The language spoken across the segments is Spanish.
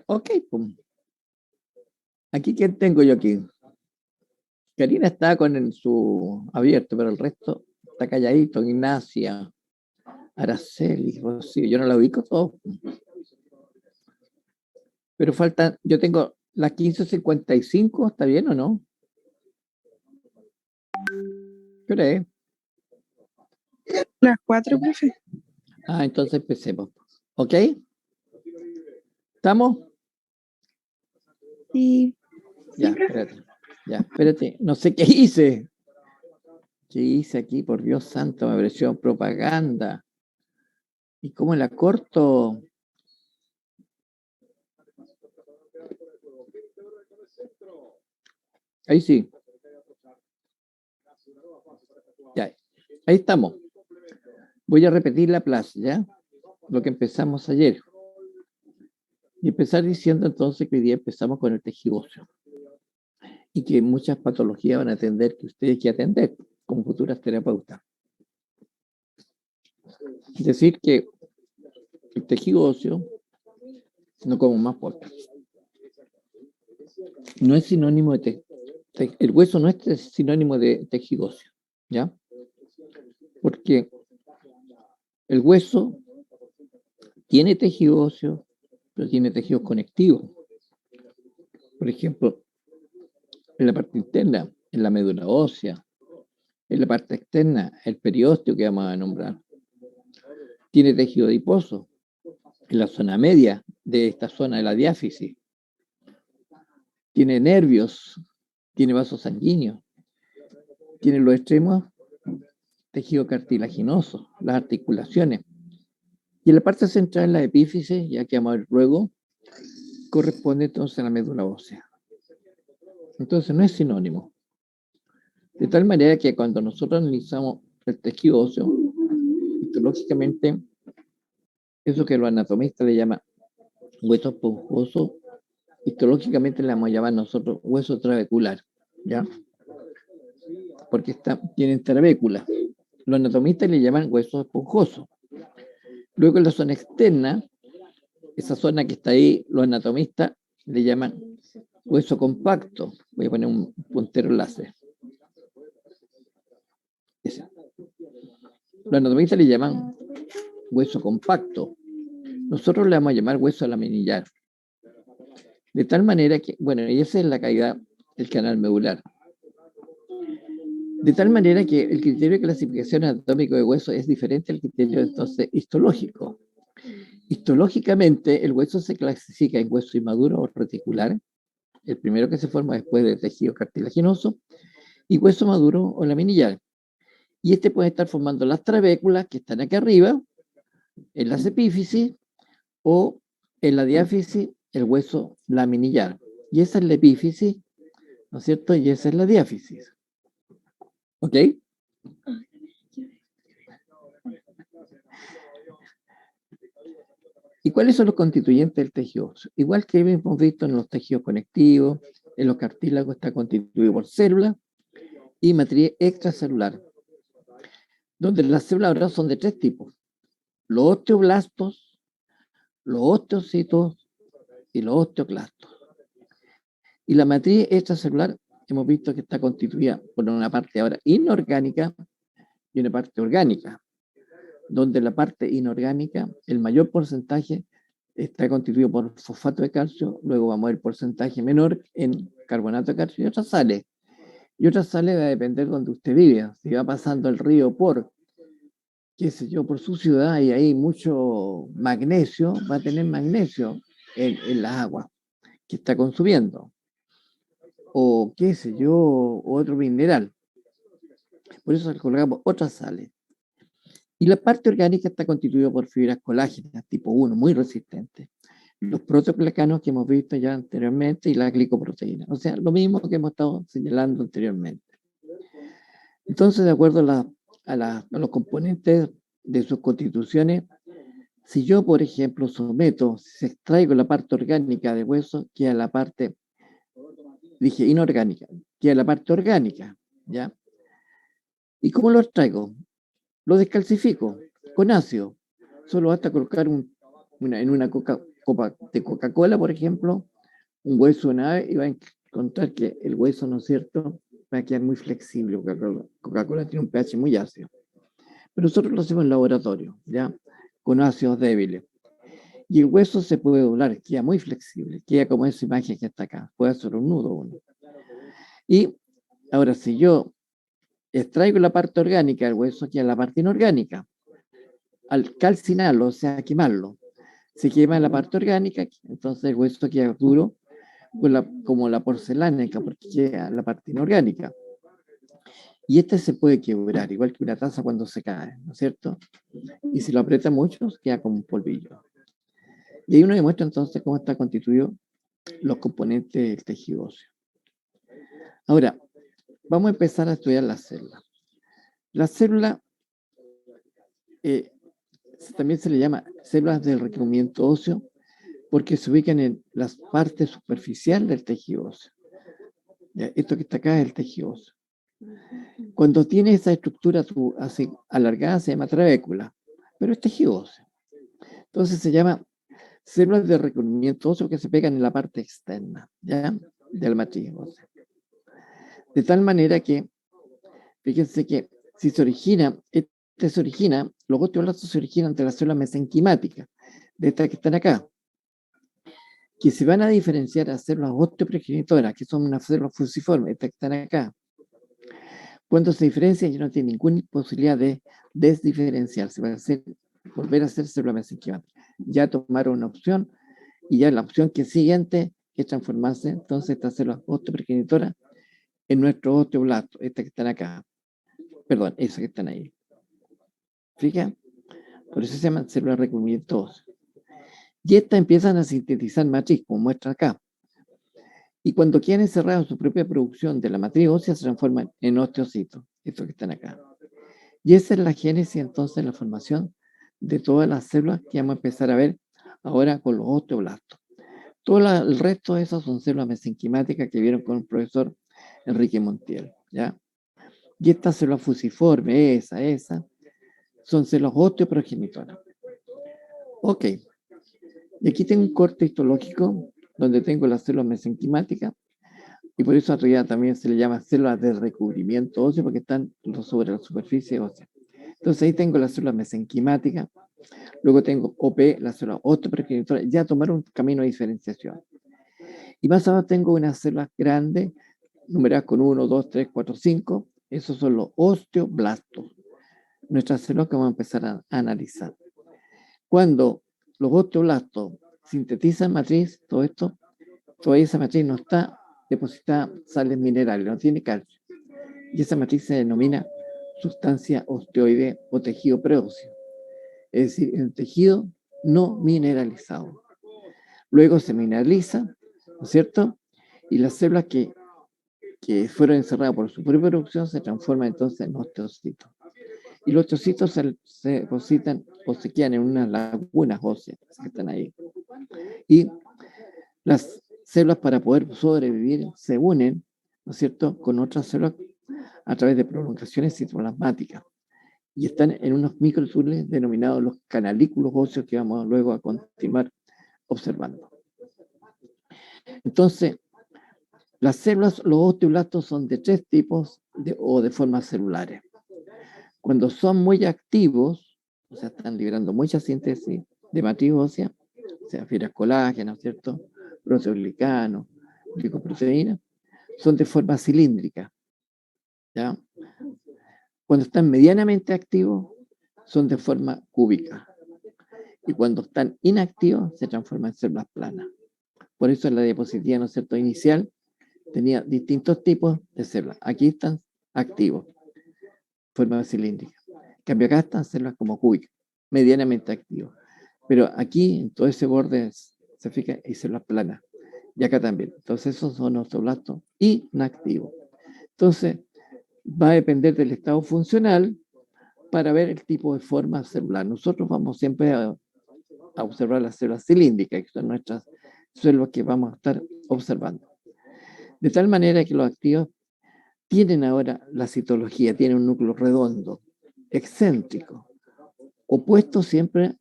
Ok, pum. Aquí, ¿quién tengo yo aquí? Karina está con su abierto, pero el resto está calladito. Ignacia, Araceli, Rocío. Yo no la ubico todo. Pero faltan, yo tengo las 15:55, ¿está bien o no? ¿Qué hora es? Las 4, profe. Ah, entonces empecemos. ¿Ok? ¿Estamos? Sí. Ya, espérate. Ya, espérate. No sé qué hice. ¿Qué hice aquí? Por Dios santo, me pareció propaganda. ¿Y cómo la corto? Ahí sí. Ya, ahí estamos. Voy a repetir la plaza, ¿ya? Lo que empezamos ayer. Y empezar diciendo entonces que hoy día empezamos con el tejido óseo. Y que muchas patologías van a atender que ustedes que atender como futuras terapeutas. Es decir, que el tejido óseo, no como más fuerte, no es sinónimo de el hueso no es sinónimo de tejido óseo, ¿ya? Porque el hueso tiene tejido óseo, pero tiene tejidos conectivos. Por ejemplo, en la parte interna, en la médula ósea, en la parte externa, el periósteo que vamos a nombrar. Tiene tejido adiposo, en la zona media de esta zona de la diáfisis. Tiene nervios, tiene vasos sanguíneos, tiene los extremos, tejido cartilaginoso, las articulaciones. Y en la parte central, la epífisis, ya que vamos a ver luego, corresponde entonces a la médula ósea. Entonces no es sinónimo. De tal manera que cuando nosotros analizamos el tejido óseo, histológicamente, eso que los anatomistas le llaman hueso esponjoso, histológicamente le vamos a llamar nosotros hueso trabecular, ¿ya? Porque tienen trabécula. Los anatomistas le llaman hueso esponjoso. Luego en la zona externa, esa zona que está ahí, los anatomistas le llaman hueso compacto. Voy a poner un puntero láser. Ese. Los anatomistas le llaman hueso compacto. Nosotros le vamos a llamar hueso laminillar. De tal manera que, bueno, y esa es la caída del canal medular. De tal manera que el criterio de clasificación anatómico de hueso es diferente al criterio entonces histológico. Histológicamente, el hueso se clasifica en hueso inmaduro o reticular, el primero que se forma después del tejido cartilaginoso, y hueso maduro o laminillar. Y este puede estar formando las trabéculas que están aquí arriba, en las epífisis, o en la diáfisis, el hueso laminillar. Y esa es la epífisis, ¿no es cierto? Y esa es la diáfisis. ¿Ok? ¿Y cuáles son los constituyentes del tejido óseo? Igual que hemos visto en los tejidos conectivos, en los cartílagos está constituido por células y matriz extracelular, donde las células ahora son de tres tipos: los osteoblastos, los osteocitos y los osteoclastos. Y la matriz extracelular hemos visto que está constituida por una parte ahora inorgánica y una parte orgánica, donde la parte inorgánica, el mayor porcentaje está constituido por fosfato de calcio, luego vamos a ver el porcentaje menor en carbonato de calcio y otras sales. Y otras sales va a depender de donde usted vive. Si va pasando el río por, qué sé yo, por su ciudad y hay mucho magnesio, va a tener magnesio en las aguas que está consumiendo. O qué sé yo, otro mineral. Por eso colocamos otras sales. Y la parte orgánica está constituida por fibras colágenas tipo 1, muy resistentes. Los proteoglucanos que hemos visto ya anteriormente y la glicoproteína. O sea, lo mismo que hemos estado señalando anteriormente. Entonces, de acuerdo a los componentes de sus constituciones, si yo, por ejemplo, si extraigo la parte orgánica de hueso, queda la parte, dije inorgánica, queda la parte orgánica, ¿ya? ¿Y cómo lo extraigo? Lo descalcifico con ácido. Solo basta colocar en una copa de Coca-Cola, por ejemplo, un hueso de un ave, y va a encontrar que el hueso, ¿no es cierto?, va a quedar muy flexible. Coca-Cola tiene un pH muy ácido. Pero nosotros lo hacemos en laboratorio, ¿ya? Con ácidos débiles. Y el hueso se puede doblar, queda muy flexible, queda como esa imagen que está acá, puede hacer un nudo uno. Y ahora, si yo extraigo la parte orgánica del hueso, queda la parte inorgánica. Al calcinarlo, o sea, quemarlo, se quema la parte orgánica, entonces el hueso queda duro, como la porcelana, porque queda la parte inorgánica. Y este se puede quebrar, igual que una taza cuando se cae, ¿no es cierto? Y si lo aprieta mucho, queda como un polvillo. Y ahí uno demuestra entonces cómo está constituido los componentes del tejido óseo. Ahora, vamos a empezar a estudiar las células. Las células también se le llama células del recubrimiento óseo porque se ubican en las partes superficiales del tejido óseo. Ya, esto que está acá es el tejido óseo. Cuando tiene esa estructura así alargada se llama trabécula, pero es tejido óseo. Entonces se llama células de recubrimiento óseo que se pegan en la parte externa, ¿ya?, del matriz ósea. De tal manera que, fíjense que si se origina, los osteoblastos se originan entre las células mesenquimáticas, de estas que están acá, que se van a diferenciar a células osteoprogenitoras, que son unas células fusiformes, estas que están acá. Cuando se diferencian ya no tiene ninguna posibilidad de desdiferenciarse, va a volver a ser célula mesenquimática. Ya tomaron una opción y ya la opción que siguiente es transformarse entonces estas células osteoprogenitoras en nuestros osteoblastos, estas que están acá. Perdón, esas que están ahí. ¿Fija? Por eso se llaman células de recubrimiento óseo. Y estas empiezan a sintetizar matriz, como muestra acá. Y cuando quedan encerrados en su propia producción de la matriz ósea, se transforman en osteocitos, estos que están acá. Y esa es la génesis, entonces, la formación de todas las células que vamos a empezar a ver ahora con los osteoblastos. Todo el resto de esas son células mesenquimáticas que vieron con el profesor Enrique Montiel, ¿ya? Y estas células fusiformes, esa, son células osteoprogenitoras. Ok. Y aquí tengo un corte histológico donde tengo las células mesenquimáticas y por eso arriba también se le llama células de recubrimiento óseo porque están sobre la superficie ósea. Entonces ahí tengo las células mesenquimáticas, luego tengo OP, las células osteoprogenitorias, ya tomaron un camino de diferenciación. Y más abajo tengo unas células grandes, numeradas con 1, 2, 3, 4, 5, esos son los osteoblastos, nuestras células que vamos a empezar a analizar. Cuando los osteoblastos sintetizan matriz, toda esa matriz no está depositada sales minerales, no tiene calcio. Y esa matriz se denomina sustancia osteoide o tejido preóseo, es decir, el tejido no mineralizado. Luego se mineraliza, ¿no es cierto? Y las células que fueron encerradas por su propia producción se transforman entonces en osteocitos. Y los osteocitos se depositan o se quedan en unas lagunas óseas que están ahí. Y las células, para poder sobrevivir, se unen, ¿no es cierto?, con otras células a través de prolongaciones citoplasmáticas. Y están en unos microtubules denominados los canalículos óseos que vamos luego a continuar observando. Entonces, las células, los osteoblastos son de tres tipos o de formas celulares. Cuando son muy activos, o sea, están liberando mucha síntesis de matriz ósea, o sea, fibras colágeno, ¿cierto?, proteoglicano, glicoproteína, son de forma cilíndrica, ¿ya? Cuando están medianamente activos, son de forma cúbica. Y cuando están inactivos, se transforman en células planas. Por eso en la diapositiva, ¿no es cierto?, inicial, tenía distintos tipos de células. Aquí están activos, forma cilíndrica. En cambio acá están células como cúbicas, medianamente activos. Pero aquí, en todo ese borde, se fija, hay células planas. Y acá también. Entonces esos son osteoblastos inactivos. Entonces, va a depender del estado funcional para ver el tipo de forma celular. Nosotros vamos siempre a observar las células cilíndricas, que son nuestras células que vamos a estar observando. De tal manera que los activos tienen ahora la citología, tienen un núcleo redondo, excéntrico, opuesto siempre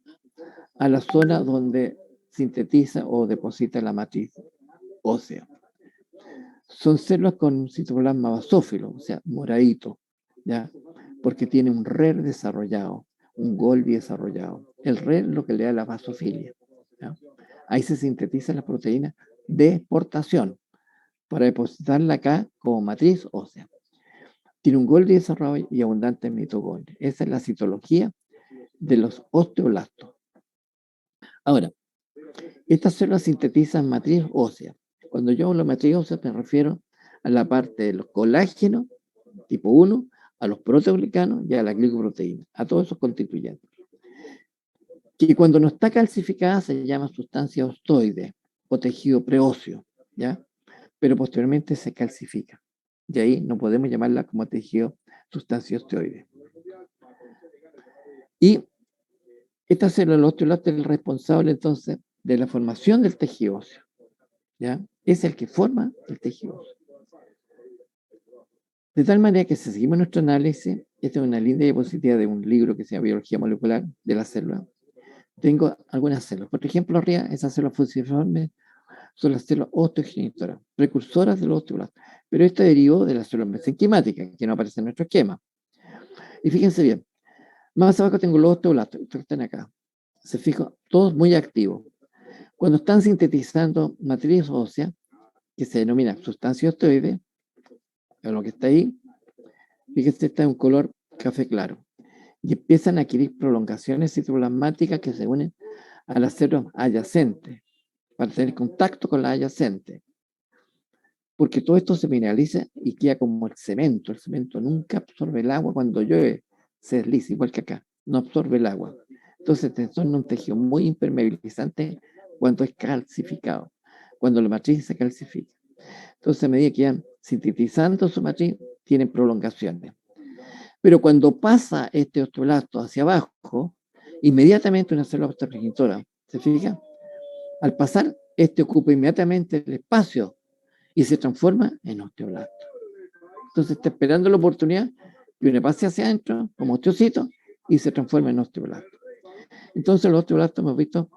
a la zona donde sintetiza o deposita la matriz ósea. Son células con citoplasma basófilo, o sea, moradito, ¿ya? Porque tiene un RER desarrollado, un Golgi desarrollado. El RER es lo que le da la basofilia, ¿ya? Ahí se sintetiza la proteína de exportación para depositarla acá como matriz ósea. Tiene un Golgi desarrollado y abundante mitocondria. Esa es la citología de los osteoblastos. Ahora, estas células sintetizan matriz ósea. Cuando yo hablo de matriz ósea me refiero a la parte de los colágenos tipo 1, a los proteoglicanos y a la glicoproteína, a todos esos constituyentes. Que cuando no está calcificada se llama sustancia ostoide o tejido preóseo, ¿ya? Pero posteriormente se calcifica. Y ahí no podemos llamarla como tejido sustancia osteoide. Y esta célula, el osteoblasto, es el responsable entonces de la formación del tejido óseo, ¿ya? Es el que forma el tejido óseo. De tal manera que si seguimos nuestro análisis, esta es una linda diapositiva de un libro que se llama Biología Molecular de la célula. Tengo algunas células. Por ejemplo, arriba, esas células fusiformes son las células osteogenitoras, precursoras del osteoblasto. Pero esto derivó de las células mesenquimáticas, que no aparecen en nuestro esquema. Y fíjense bien, más abajo tengo los osteoblastos, estos que están acá. Se fijan, todos muy activos. Cuando están sintetizando matriz ósea, que se denomina sustancia osteoide, lo que está ahí, fíjense, está en un color café claro. Y empiezan a adquirir prolongaciones citoplasmáticas que se unen a las células adyacentes para tener contacto con la adyacente. Porque todo esto se mineraliza y queda como el cemento. El cemento nunca absorbe el agua cuando llueve, se desliza, igual que acá, no absorbe el agua. Entonces te torna un tejido muy impermeabilizante cuando es calcificado, cuando la matriz se calcifica. Entonces, a medida que van sintetizando su matriz, tienen prolongaciones. Pero cuando pasa este osteoblasto hacia abajo, inmediatamente una célula osteogenitora, ¿se fija? Al pasar, este ocupa inmediatamente el espacio y se transforma en osteoblasto. Entonces está esperando la oportunidad que uno pase hacia adentro como osteocito y se transforma en osteoblasto. Entonces los osteoblastos hemos visto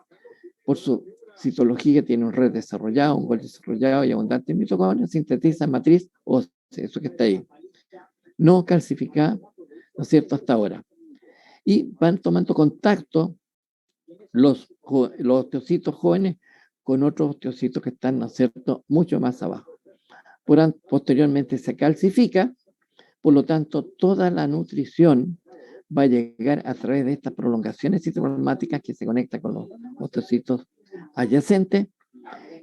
por su citología, tiene un red desarrollado, un Golgi desarrollado y abundante mitocondria, sintetizan matriz ósea, eso que está ahí. No calcificada, ¿no es cierto?, hasta ahora. Y van tomando contacto los osteocitos jóvenes con otros osteocitos que están, ¿no es cierto?, mucho más abajo. Posteriormente se calcifica, por lo tanto, toda la nutrición va a llegar a través de estas prolongaciones citoplasmáticas que se conectan con los osteocitos adyacentes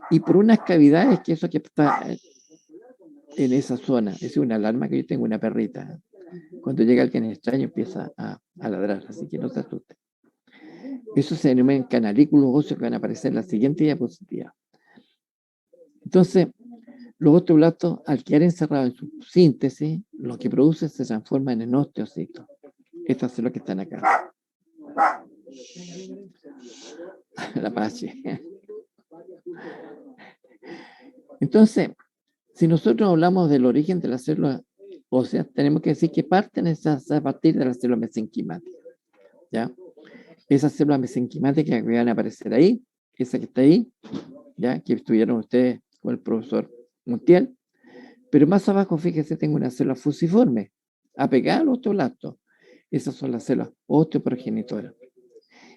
y por unas cavidades que eso que está en esa zona. Es una alarma que yo tengo, una perrita. Cuando llega alguien extraño empieza a ladrar, así que no se asuste. Eso se denominan canalículos óseos que van a aparecer en la siguiente diapositiva. Entonces, los osteoblastos, al quedar encerrados en su síntesis, lo que produce se transforma en osteocitos. Estas son las que están acá. La Apache. Entonces, si nosotros hablamos del origen de las células óseas, tenemos que decir que parten a partir de las células mesenquimáticas, ¿ya? Esas células mesenquimáticas que van a aparecer ahí, esa que está ahí, ¿ya?, que estuvieron ustedes con el profesor Montiel. Pero más abajo, fíjense, tengo una célula fusiforme, apegada al osteoblasto. Esas son las células osteoprogenitoras.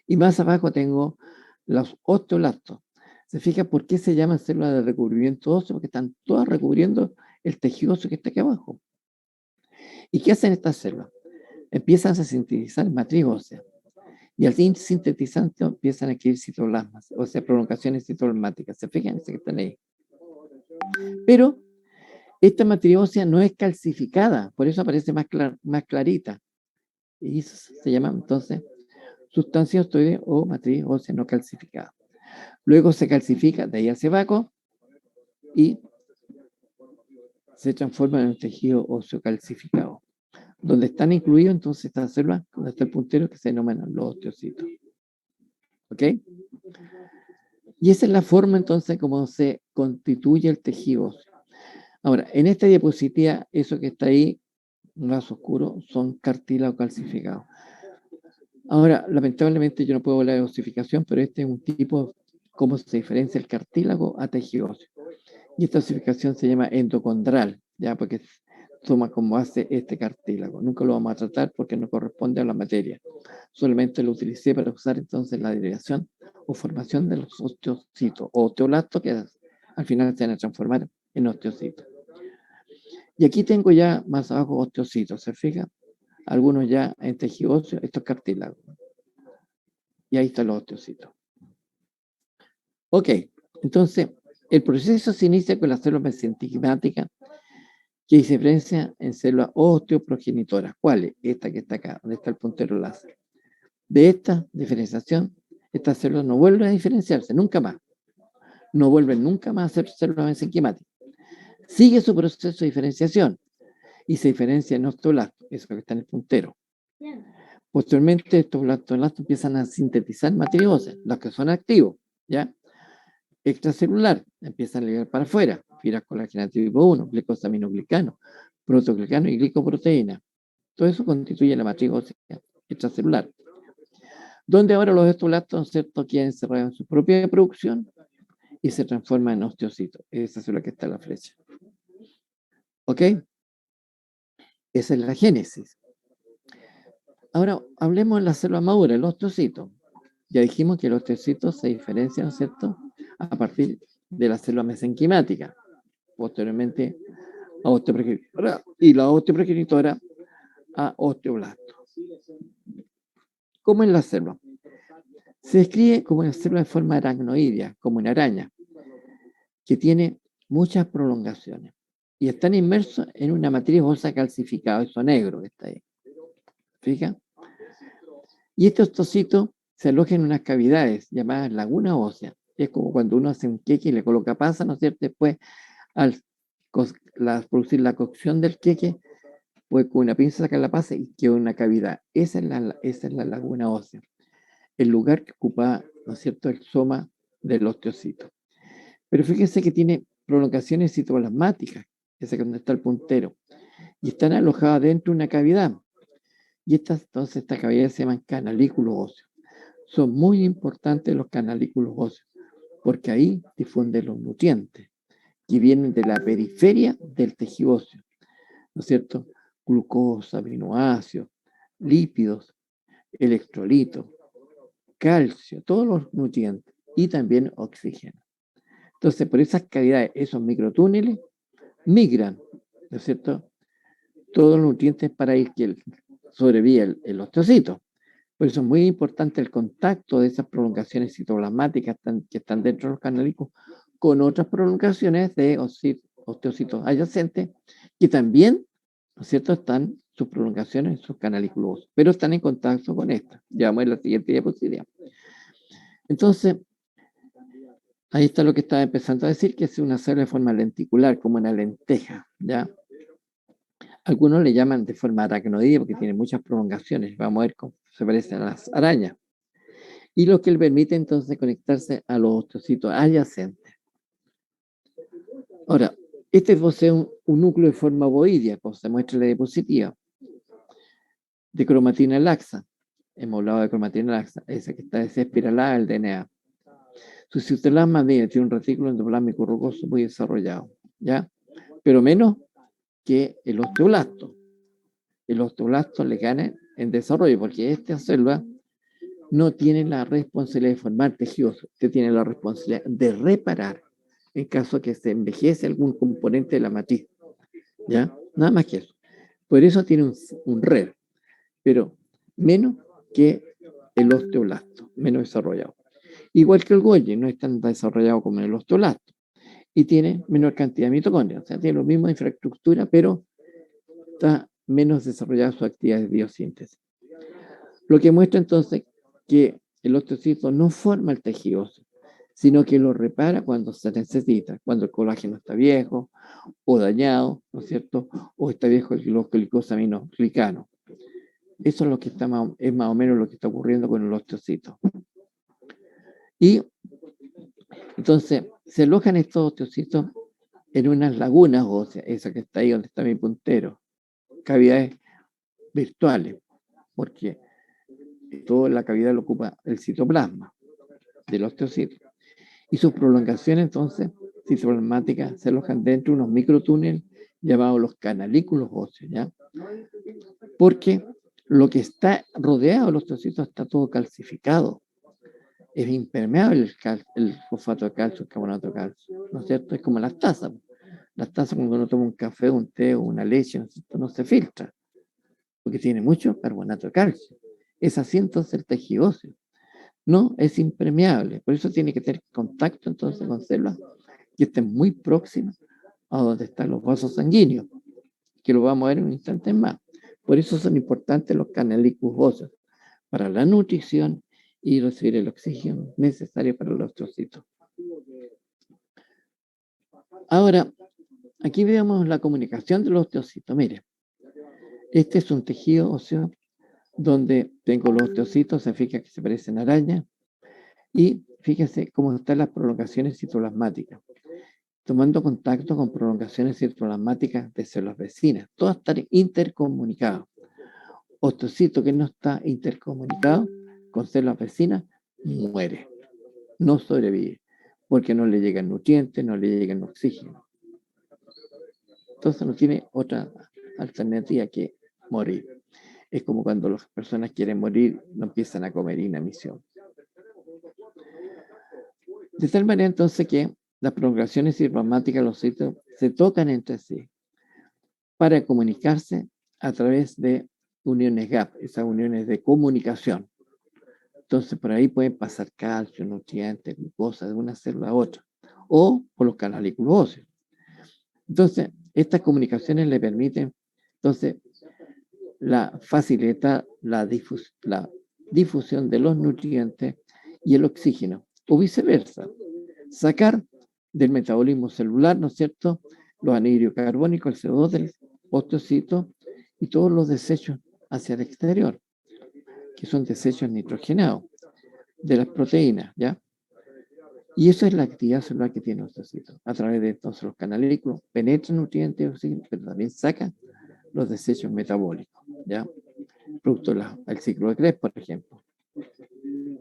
Y más abajo tengo los osteoblastos. ¿Se fija por qué se llaman células de recubrimiento óseo? Porque están todas recubriendo el tejido óseo que está aquí abajo. ¿Y qué hacen estas células? Empiezan a sintetizar matriz ósea. Y al sintetizante empiezan a adquirir citoplasmas, o sea, prolongaciones citoplasmáticas. ¿Se fijan? Ese que están ahí. Pero esta matriz ósea no es calcificada, por eso aparece más clarita. Y eso se llama entonces sustancia osteoide o matriz ósea no calcificada. Luego se calcifica de ahí hacia abajo y se transforma en un tejido óseo calcificado, donde están incluidos entonces estas células, donde está el puntero, que se denominan los osteocitos. ¿Ok? Y esa es la forma entonces como se constituye el tejido óseo. Ahora, en esta diapositiva, eso que está ahí, más oscuro, son cartílagos calcificados. Ahora, lamentablemente yo no puedo hablar de osificación, pero este es un tipo cómo se diferencia el cartílago a tejido óseo. Y esta osificación se llama endocondral, ya porque toma como base este cartílago. Nunca lo vamos a tratar porque no corresponde a la materia. Solamente lo utilicé para usar entonces la derivación o formación de los osteocitos o osteoblastos que al final se van a transformar en osteocitos. Y aquí tengo ya más abajo osteocitos, ¿se fija? Algunos ya en tejido óseo, estos cartílagos. Y ahí están los osteocitos. Ok, entonces el proceso se inicia con las células mesenquimáticas que se diferencian en células osteoprogenitoras. ¿Cuáles? Esta que está acá, donde está el puntero láser. De esta diferenciación, estas células no vuelven a diferenciarse, nunca más. No vuelven nunca más a ser células mesenquimáticas. Sigue su proceso de diferenciación y se diferencia en osteoblastos, eso que está en el puntero. Posteriormente, estos blastos empiezan a sintetizar materia ósea, los que son activos, ¿ya? Extracelular, empiezan a ligar para afuera, fibras colágenas tipo 1, glicosaminoglicano, protoglicano y glicoproteína. Todo eso constituye la matriz ósea extracelular. Donde ahora los osteoblastos, ¿cierto?, quieren encerrar en su propia producción y se transforman en osteocitos. Esa es la que está en la flecha. ¿Ok? Esa es la génesis. Ahora, hablemos de la célula madura, el osteocito. Ya dijimos que los osteocitos se diferencian, ¿cierto?, a partir de la célula mesenquimática. Posteriormente, a osteoprogenitora y la osteoprogenitora a osteoblasto. ¿Cómo es la célula? Se describe como una célula de forma aracnoidea, como una araña, que tiene muchas prolongaciones y están inmersos en una matriz ósea calcificada, eso negro que está ahí. ¿Fija? Y este ostocito se aloja en unas cavidades llamadas lagunas óseas. Es como cuando uno hace un queque y le coloca pasa, ¿no es cierto? Después, al producir la cocción del queque, pues con una pinza sacar la pasa y queda una cavidad. Esa es la laguna ósea, el lugar que ocupa, ¿no es cierto?, el soma del osteocito. Pero fíjense que tiene prolongaciones citoplasmáticas, esa que donde está el puntero, y están alojadas dentro de una cavidad. Y entonces estas cavidades se llaman canalículos óseos. Son muy importantes los canalículos óseos, porque ahí difunden los nutrientes que vienen de la periferia del tejido óseo, ¿no es cierto? Glucosa, aminoácidos, lípidos, electrolitos, calcio, todos los nutrientes y también oxígeno. Entonces, por esas cavidades, esos microtúneles, migran, ¿no es cierto?, todos los nutrientes para ir que sobreviva el osteocito. Por eso es muy importante el contacto de esas prolongaciones citoplasmáticas que están dentro de los canalículos con otras prolongaciones de osteocitos adyacentes que también, ¿no es cierto?, están sus prolongaciones en sus canalículos, pero están en contacto con esta. Ya vamos a ver la siguiente diapositiva. Entonces, ahí está lo que estaba empezando a decir, que es una célula de forma lenticular, como una lenteja, ¿ya? Algunos le llaman de forma aracnoidea porque tiene muchas prolongaciones. Vamos a ver cómo se parecen a las arañas. Y lo que le permite entonces conectarse a los osteocitos adyacentes. Ahora, este posee un núcleo de forma ovoidea, como se muestra en la diapositiva, de cromatina laxa. Hemos hablado de cromatina laxa, esa que está desespiralada del DNA. Su citoplasma tiene un retículo endoplasmático rugoso muy desarrollado, ¿ya? Pero menos que el osteoblasto. El osteoblasto le gana en desarrollo, porque esta célula no tiene la responsabilidad de formar tejidos, usted tiene la responsabilidad de reparar en caso que se envejece algún componente de la matriz, ¿ya? Nada más que eso. Por eso tiene un RER, pero menos que el osteoblasto, menos desarrollado. Igual que el Golgi, no es tan desarrollado como el osteoblasto, y tiene menor cantidad de mitocondrias, o sea, tiene la misma infraestructura, pero está menos desarrollada su actividad de biosíntesis. Lo que muestra entonces que el osteocito no forma el tejido óseo, sino que lo repara cuando se necesita, cuando el colágeno está viejo o dañado, ¿no es cierto? O está viejo el glicosaminoglicano. Eso es lo que es más o menos lo que está ocurriendo con el osteocito. Y entonces se alojan estos osteocitos en unas lagunas óseas, esa que está ahí donde está mi puntero, cavidades virtuales, porque toda la cavidad lo ocupa el citoplasma del osteocito. Y sus prolongaciones, entonces, citoplasmáticas, se alojan dentro de unos microtúneles llamados los canalículos óseos, ¿ya? Porque lo que está rodeado de los osteocitos está todo calcificado. Es impermeable el fosfato de calcio, el carbonato de calcio, ¿no es cierto? Es como las tazas. Las tazas, cuando uno toma un café, un té o una leche, ¿no es cierto? No se filtra, porque tiene mucho carbonato de calcio. Es así entonces el tejido óseo. No es impermeable, por eso tiene que tener contacto entonces con células que estén muy próximas a donde están los vasos sanguíneos, que lo vamos a ver en un instante más. Por eso son importantes los canalículos óseos, para la nutrición y recibir el oxígeno necesario para los osteocitos. Ahora, aquí vemos la comunicación de los osteocitos. Mire, este es un tejido óseo donde tengo los osteocitos, se fija que se parecen arañas, y fíjese cómo están las prolongaciones citoplasmáticas, tomando contacto con prolongaciones citoplasmáticas de células vecinas. Todas están intercomunicadas. Osteocito que no está intercomunicado con células vecinas muere, no sobrevive, porque no le llegan nutrientes, no le llegan oxígeno. Entonces no tiene otra alternativa que morir. Es como cuando las personas quieren morir, no empiezan a comer inanición. De tal manera entonces que las prolongaciones citoplasmáticas de los citos se tocan entre sí para comunicarse a través de uniones GAP, esas uniones de comunicación. Entonces por ahí pueden pasar calcio, nutrientes, glucosa de una célula a otra, o por los canalículos óseos. Entonces, estas comunicaciones le permiten, entonces, facilitar la difusión de los nutrientes y el oxígeno, o viceversa. Sacar del metabolismo celular, ¿no es cierto?, los anhídridos carbónicos, el CO2 del osteocito y todos los desechos hacia el exterior, que son desechos nitrogenados de las proteínas, ¿ya? Y esa es la actividad celular que tiene el osteocito. A través de entonces los canalículos penetran nutrientes y oxígeno, pero también sacan los desechos metabólicos, ¿ya? Producto del ciclo de Krebs, por ejemplo.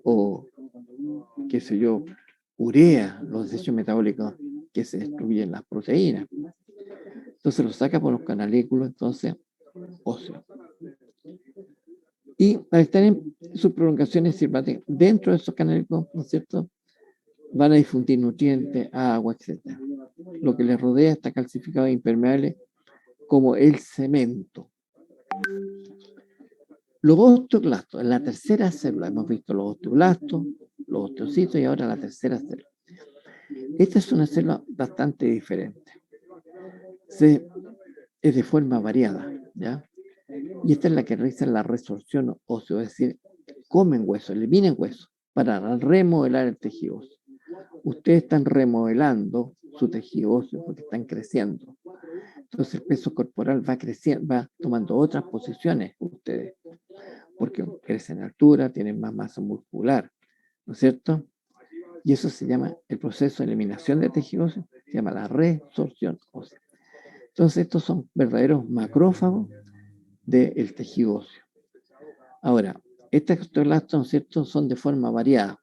O, qué sé yo, urea, los desechos metabólicos que se destruyen las proteínas. Entonces los saca por los canalículos, entonces, óseos. Y al estar en sus prolongaciones circulatorias dentro de esos canalículos, ¿no es cierto?, van a difundir nutrientes, agua, etc. Lo que les rodea está calcificado e impermeable como el cemento. Los osteoclastos, en la tercera célula, hemos visto los osteoblastos, los osteocitos y ahora la tercera célula. Esta es una célula bastante diferente. Es de forma variada, ¿ya? Y esta es la que realiza la resorción ósea, es decir, comen hueso, eliminan hueso para remodelar el tejido óseo. Ustedes están remodelando su tejido óseo porque están creciendo. Entonces el peso corporal va creciendo, va tomando otras posiciones ustedes, porque crecen en altura, tienen más masa muscular, ¿no es cierto? Y eso se llama el proceso de eliminación de tejido óseo, se llama la resorción ósea. Entonces estos son verdaderos macrófagos del tejido óseo. Ahora, estas osteoblastos, ¿no es cierto?, son de forma variada,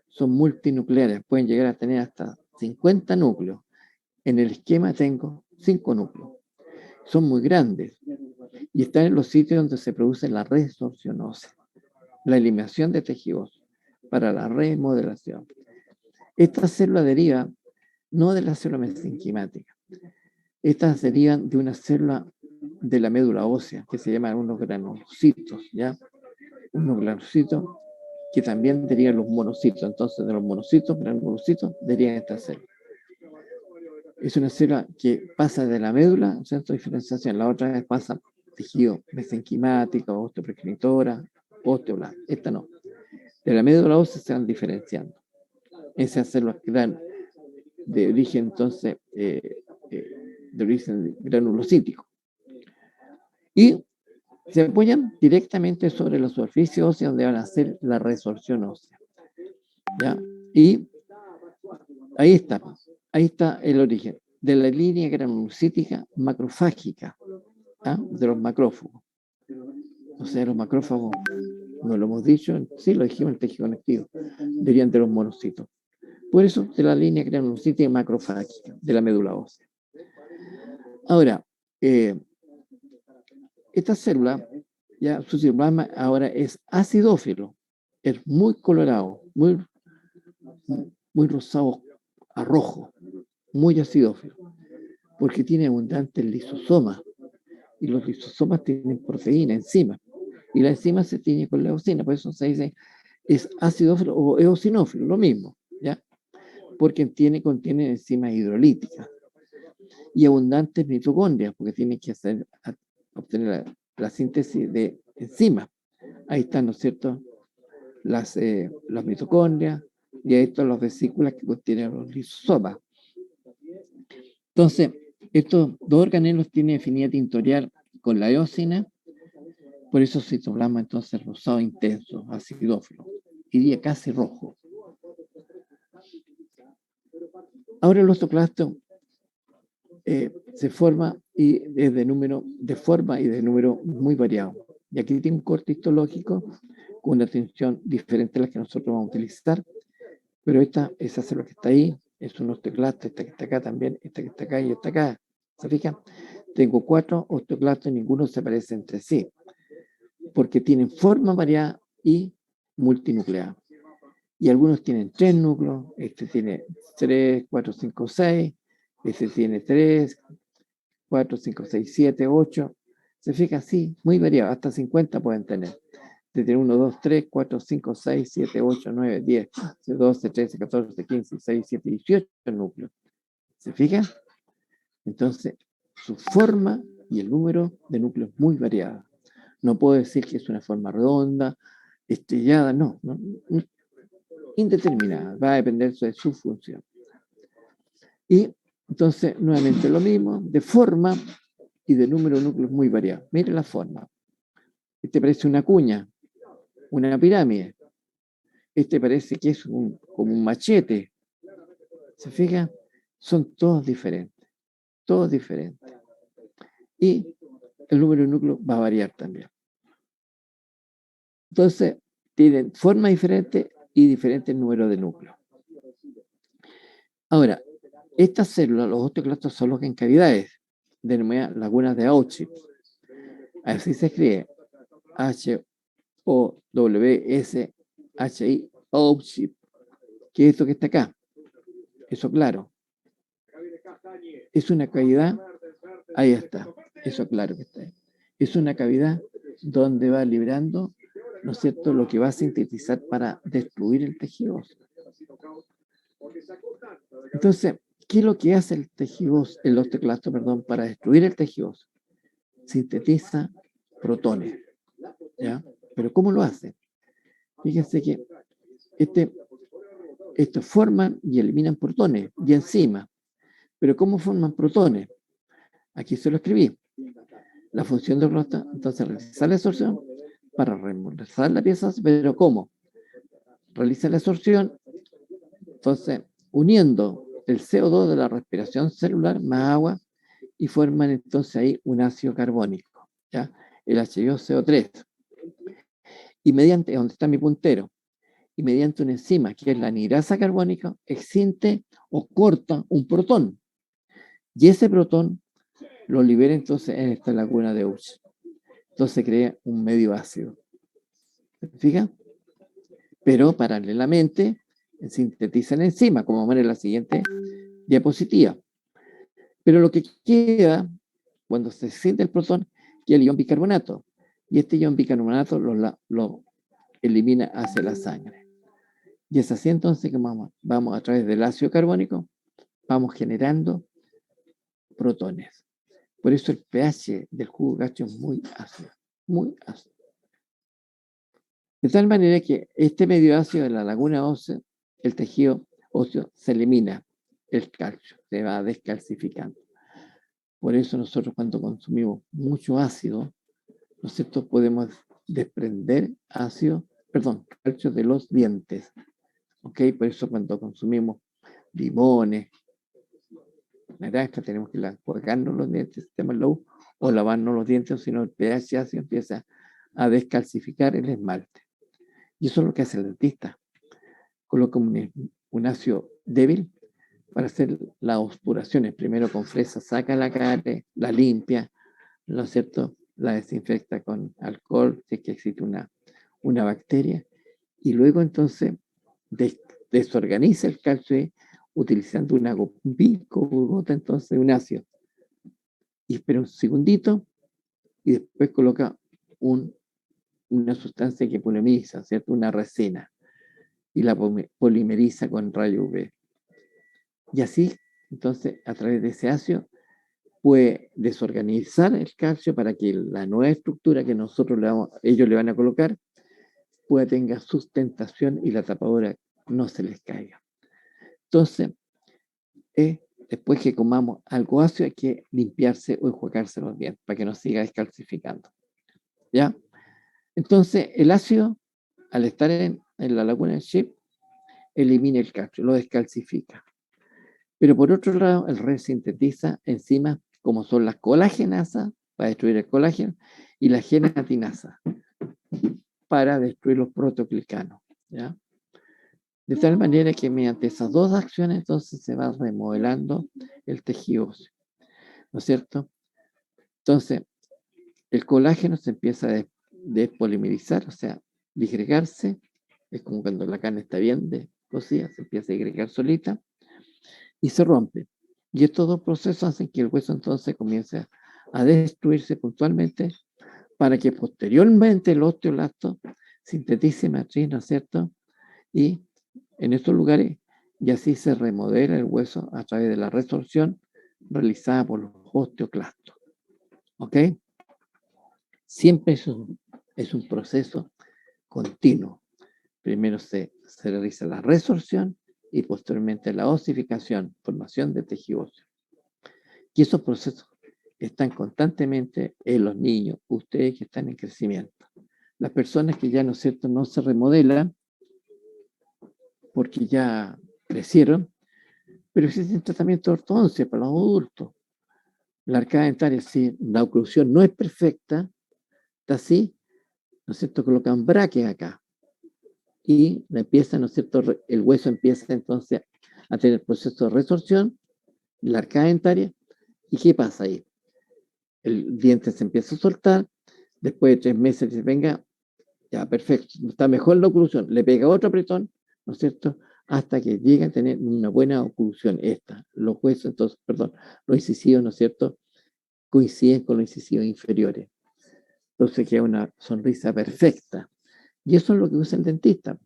son multinucleares, pueden llegar a tener hasta 50 núcleos. En el esquema tengo 5 núcleos. Son muy grandes y están en los sitios donde se produce la resorción ósea, la eliminación de tejido óseo para la remodelación. Esta célula deriva no de la célula mesenquimática. Estas derivan de una célula de la médula ósea que se llaman unos granulocitos, ¿ya? Unos granulocitos que también derivan los monocitos. Entonces, de los monocitos, granulocitos, derivan esta célula. Es una célula que pasa de la médula, centro de diferenciación, la otra vez pasa tejido mesenquimático, osteoprogenitora, osteoblasto. Esta no. De la médula ósea se van diferenciando. Esas células quedan de origen, entonces, de origen granulocítico. Y se apoyan directamente sobre la superficie ósea donde van a hacer la resorción ósea. ¿Ya? Y ahí está el origen de la línea granulocítica macrofágica, ¿ah?, de los macrófagos. O sea, los macrófagos, no lo hemos dicho, sí lo dijimos en el tejido conectivo, dirían de los monocitos. Por eso de la línea granulocítica macrofágica de la médula ósea. Ahora, esta célula, ya su citoplasma ahora es acidófilo, es muy colorado, muy rosado a rojo, muy acidófilo, porque tiene abundantes lisosomas, y los lisosomas tienen proteína, enzima, y la enzima se tiñe con la eosina, por eso se dice es acidófilo o eosinófilo, lo mismo, ¿ya? Porque contiene enzimas hidrolíticas y abundantes mitocondrias, porque tiene que obtener la síntesis de enzimas. Ahí están, ¿no es cierto?, las mitocondrias, y ahí están las vesículas que contienen los lisosomas. Entonces, estos dos organelos tienen afinidad tintorial con la eosina, por eso citoplasma entonces rosado intenso, acidófilo, diría casi rojo. Ahora el osteoclasto se forma y es de forma y de número muy variado. Y aquí tiene un corte histológico con una tensión diferente a la que nosotros vamos a utilizar, pero esa célula que está ahí es un osteoclasto, esta que está acá también, esta que está acá y esta acá. ¿Se fijan? Tengo 4 osteoclastos y ninguno se parece entre sí, porque tienen forma variada y multinucleada. Y algunos tienen 3 núcleos, este tiene 3, 4, 5, 6, este tiene 3, 4, 5, 6, 7, 8. Se fija así, muy variado, hasta 50 pueden tener. Desde 1, 2, 3, 4, 5, 6, 7, 8, 9, 10, 12, 13, 14, 15, 16, 17, 18 núcleos. ¿Se fijan? Entonces, su forma y el número de núcleos muy variada. No puedo decir que es una forma redonda, estrellada, no, indeterminada, va a depender de su función. Y entonces, nuevamente lo mismo, de forma y de número de núcleos muy variados. Mire la forma. Este parece una cuña, una pirámide. Este parece que es como un machete. ¿Se fija? Son todos diferentes. Todos diferentes. Y el número de núcleos va a variar también. Entonces, tienen forma diferente y diferentes números de núcleos. Ahora, estas células, los osteoclastos, son los en cavidades, denominadas lagunas de Auschwitz. Así se escribe H-O-W-S-H-I, Auschwitz. ¿Qué es esto que está acá? Eso claro. Es una cavidad, ahí está, eso claro que está ahí. Es una cavidad donde va librando, ¿no es cierto?, lo que va a sintetizar para destruir el tejido óseo. Entonces, ¿qué es lo que hace el osteoclasto, para destruir el tejido óseo? Sintetiza protones, ¿ya? Pero ¿cómo lo hace? Fíjense que estos forman y eliminan protones y enzimas. Pero ¿cómo forman protones? Aquí se lo escribí. La función del osteoclasto, entonces, realizar la absorción para reembolsar la pieza, pero ¿cómo? Realiza la absorción, entonces, uniendo el CO2 de la respiración celular más agua, y forman entonces ahí un ácido carbónico, ¿ya? El HIO-CO3. Y mediante, donde está mi puntero, y mediante una enzima, que es la anidrasa carbónica, extingue o corta un protón. Y ese protón lo libera entonces en esta laguna de Auschwitz. Entonces crea un medio ácido. ¿Se fija? Pero paralelamente sintetizan enzima, como vamos a ver en la siguiente diapositiva. Pero lo que queda, cuando se siente el protón, queda el ion bicarbonato. Y este ion bicarbonato lo elimina hacia la sangre. Y es así entonces que vamos a través del ácido carbónico, vamos generando protones. Por eso el pH del jugo gástrico es muy ácido, muy ácido. De tal manera que este medio ácido de la laguna ósea, el tejido óseo se elimina, el calcio se va descalcificando. Por eso nosotros, cuando consumimos mucho ácido, ¿no es cierto?, podemos desprender calcio de los dientes. ¿Ok? Por eso cuando consumimos limones, naranja, tenemos que jugarnos los dientes, sistema low, o lavarnos los dientes, o si no el pH ácido empieza a descalcificar el esmalte. Y eso es lo que hace el dentista. Coloca un ácido débil para hacer las obturaciones. Primero con fresa saca la carne, la limpia, ¿no es cierto? La desinfecta con alcohol, si es que existe una bacteria, y luego entonces desorganiza el calcio utilizando una gota entonces de un ácido. Y espera un segundito y después coloca una sustancia que polimeriza, ¿cierto? Una resina, y la polimeriza con rayo UV. Y así, entonces, a través de ese ácido, puede desorganizar el calcio para que la nueva estructura que ellos le van a colocar tenga sustentación y la tapadura no se les caiga. Entonces, después que comamos algo ácido, hay que limpiarse o enjuagarse los dientes para que no siga descalcificando. ¿Ya? Entonces, el ácido, al estar en la laguna del Ship, elimina el calcio, lo descalcifica. Pero por otro lado, el red sintetiza enzimas como son las colágenasas para destruir el colágeno y la gelatinasa para destruir los proteoglicanos. ¿Ya? De tal manera que mediante esas dos acciones entonces se va remodelando el tejido óseo, ¿no es cierto? Entonces, el colágeno se empieza a despolimerizar, o sea, disgregarse, es como cuando la carne está bien cocida, se empieza a disgregar solita y se rompe. Y estos dos procesos hacen que el hueso entonces comience a destruirse puntualmente para que posteriormente el osteoblasto sintetice matriz, ¿no es cierto? Y en estos lugares, y así se remodela el hueso a través de la resorción realizada por los osteoclastos. ¿Ok? Siempre es un proceso continuo. Primero se realiza la resorción y posteriormente la osificación, formación de tejido óseo. Y esos procesos están constantemente en los niños, ustedes que están en crecimiento. Las personas que ya, ¿no es cierto?, no se remodelan porque ya crecieron, pero existen tratamientos de ortodoncia para los adultos. La arcada dentaria, si la oclusión no es perfecta, está así, ¿no es cierto?, colocan braques acá y empieza, ¿no es cierto?, el hueso empieza entonces a tener proceso de resorción, la arcada dentaria, ¿y qué pasa ahí? El diente se empieza a soltar, después de 3 meses dice, venga, ya, perfecto, está mejor la oclusión, le pega otro apretón, ¿no es cierto?, hasta que llega a tener una buena oclusión los huesos, entonces, perdón, los incisivos, ¿no es cierto?, coinciden con los incisivos inferiores. Entonces queda una sonrisa perfecta. Y eso es lo que usa el dentista.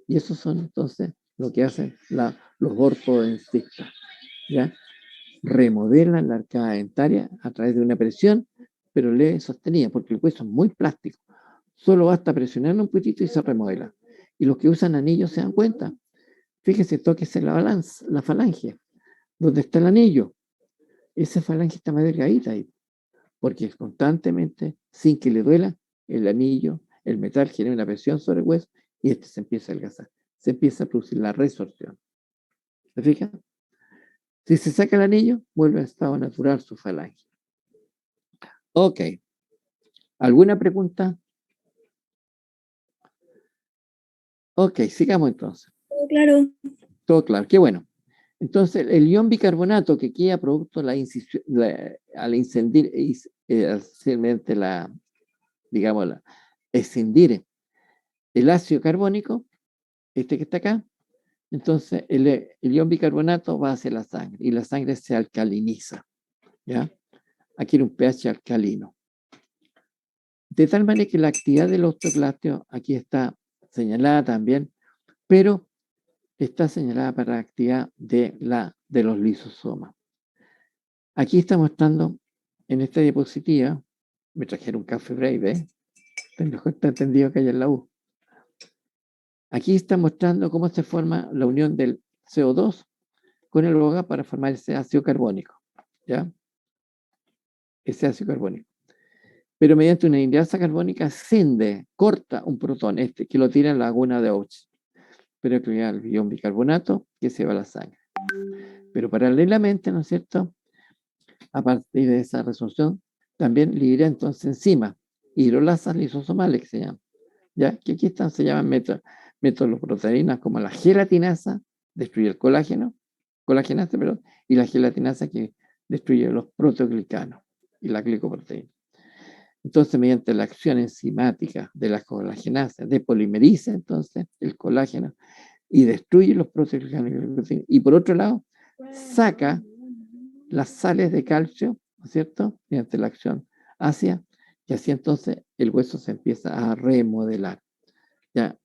Y eso son entonces lo que hacen los ortodontistas. ¿Ya? Remodelan la arcada dentaria a través de una presión, pero leve sostenida, porque el hueso es muy plástico. Solo basta presionar un poquitito y se remodela. Y los que usan anillos se dan cuenta. Fíjese, tóquese la falange. ¿Dónde está el anillo? Esa falange está más delgadita ahí, porque constantemente, sin que le duela, el anillo, el metal genera una presión sobre el hueso y este se empieza a adelgazar. Se empieza a producir la resorción. ¿Se fijan? Si se saca el anillo, vuelve al estado natural su falange. Ok. ¿Alguna pregunta? Ok, sigamos entonces. Claro. Todo claro, qué bueno. Entonces, el ion bicarbonato que queda producto al incendir, escindir el ácido carbónico, este que está acá, entonces el ion bicarbonato va hacia la sangre y la sangre se alcaliniza. ¿Ya? Aquí un pH alcalino. De tal manera que la actividad del osteoclastio aquí está señalada también, pero está señalada para la actividad de los lisosomas. Aquí está mostrando en esta diapositiva, me trajeron un café breve, mejor está entendido que hay en la U. Aquí está mostrando cómo se forma la unión del CO2 con el OGA para formar ese ácido carbónico. ¿Ya? Ese ácido carbónico. Pero mediante una ingrasa carbónica corta un protón, que lo tira en la laguna de Auch, pero crea el ion bicarbonato que se va a la sangre. Pero paralelamente, ¿no es cierto?, a partir de esa resolución, también libera entonces enzimas, hidrolasas lisosomales que se llaman, ¿ya? Que aquí están, se llaman metaloproteínas como la gelatinasa destruye el colagenasa, perdón, y la gelatinasa que destruye los proteoglicanos y la glicoproteína. Entonces, mediante la acción enzimática de la colagenasa, depolimeriza entonces el colágeno y destruye los proteoglicanos y la glicoproteína. Y por otro lado, saca las sales de calcio, ¿no es cierto?, mediante la acción ácida, y así entonces el hueso se empieza a remodelar. Ya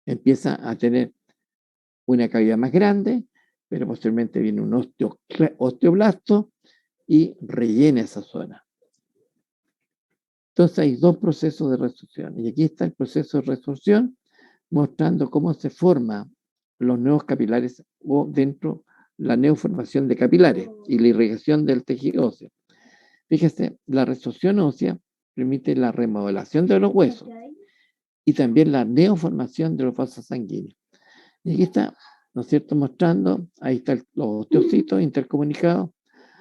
empieza a tener una cavidad más grande, pero posteriormente viene un osteoblasto y rellena esa zona. Entonces hay dos procesos de resorción. Y aquí está el proceso de resorción mostrando cómo se forman los nuevos capilares o dentro la neoformación de capilares y la irrigación del tejido óseo. Fíjese, la resorción ósea permite la remodelación de los huesos y también la neoformación de los vasos sanguíneos. Y aquí está, ¿no es cierto?, mostrando, ahí están los osteocitos intercomunicados,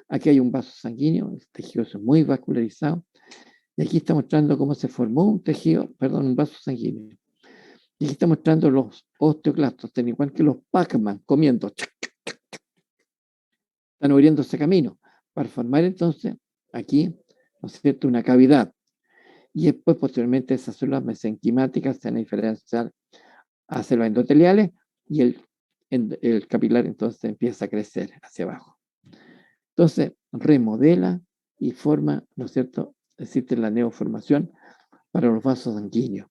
aquí hay un vaso sanguíneo, el tejido es muy vascularizado, y aquí está mostrando cómo se formó un tejido, perdón, un vaso sanguíneo. Y aquí está mostrando los osteoclastos, igual que los Pac-Man comiendo, están abriéndose camino para formar entonces aquí, ¿no es cierto?, una cavidad. Y después, posteriormente, esas células mesenquimáticas se van a diferenciar a células endoteliales y el capilar entonces empieza a crecer hacia abajo. Entonces, remodela y forma, ¿no es cierto?, existe la neoformación para los vasos sanguíneos.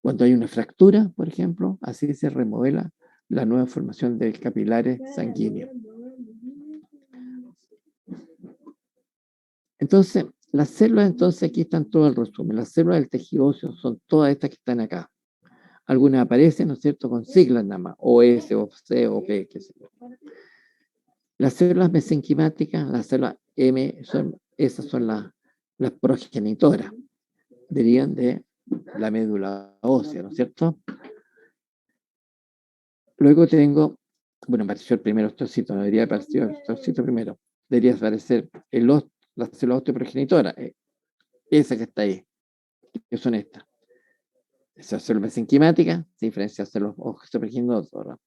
Cuando hay una fractura, por ejemplo, así se remodela la nueva formación de capilares sanguíneos. Entonces, las células, entonces aquí están todo el resumen. Las células del tejido óseo son todas estas que están acá. Algunas aparecen, ¿no es cierto?, con siglas nada más, OS, o C, o P, qué sé yo. Las células mesenquimáticas, las células M, esas son las progenitoras. Derivan de la médula ósea, ¿no es cierto? Luego tengo, bueno, apareció el primer osteocito, no debería aparecer el osteocito primero. Debería aparecer la célula osteoprogenitora, esa que está ahí, que son estas. Esas células mesenquimáticas se diferencian de células osteoprogenitoras.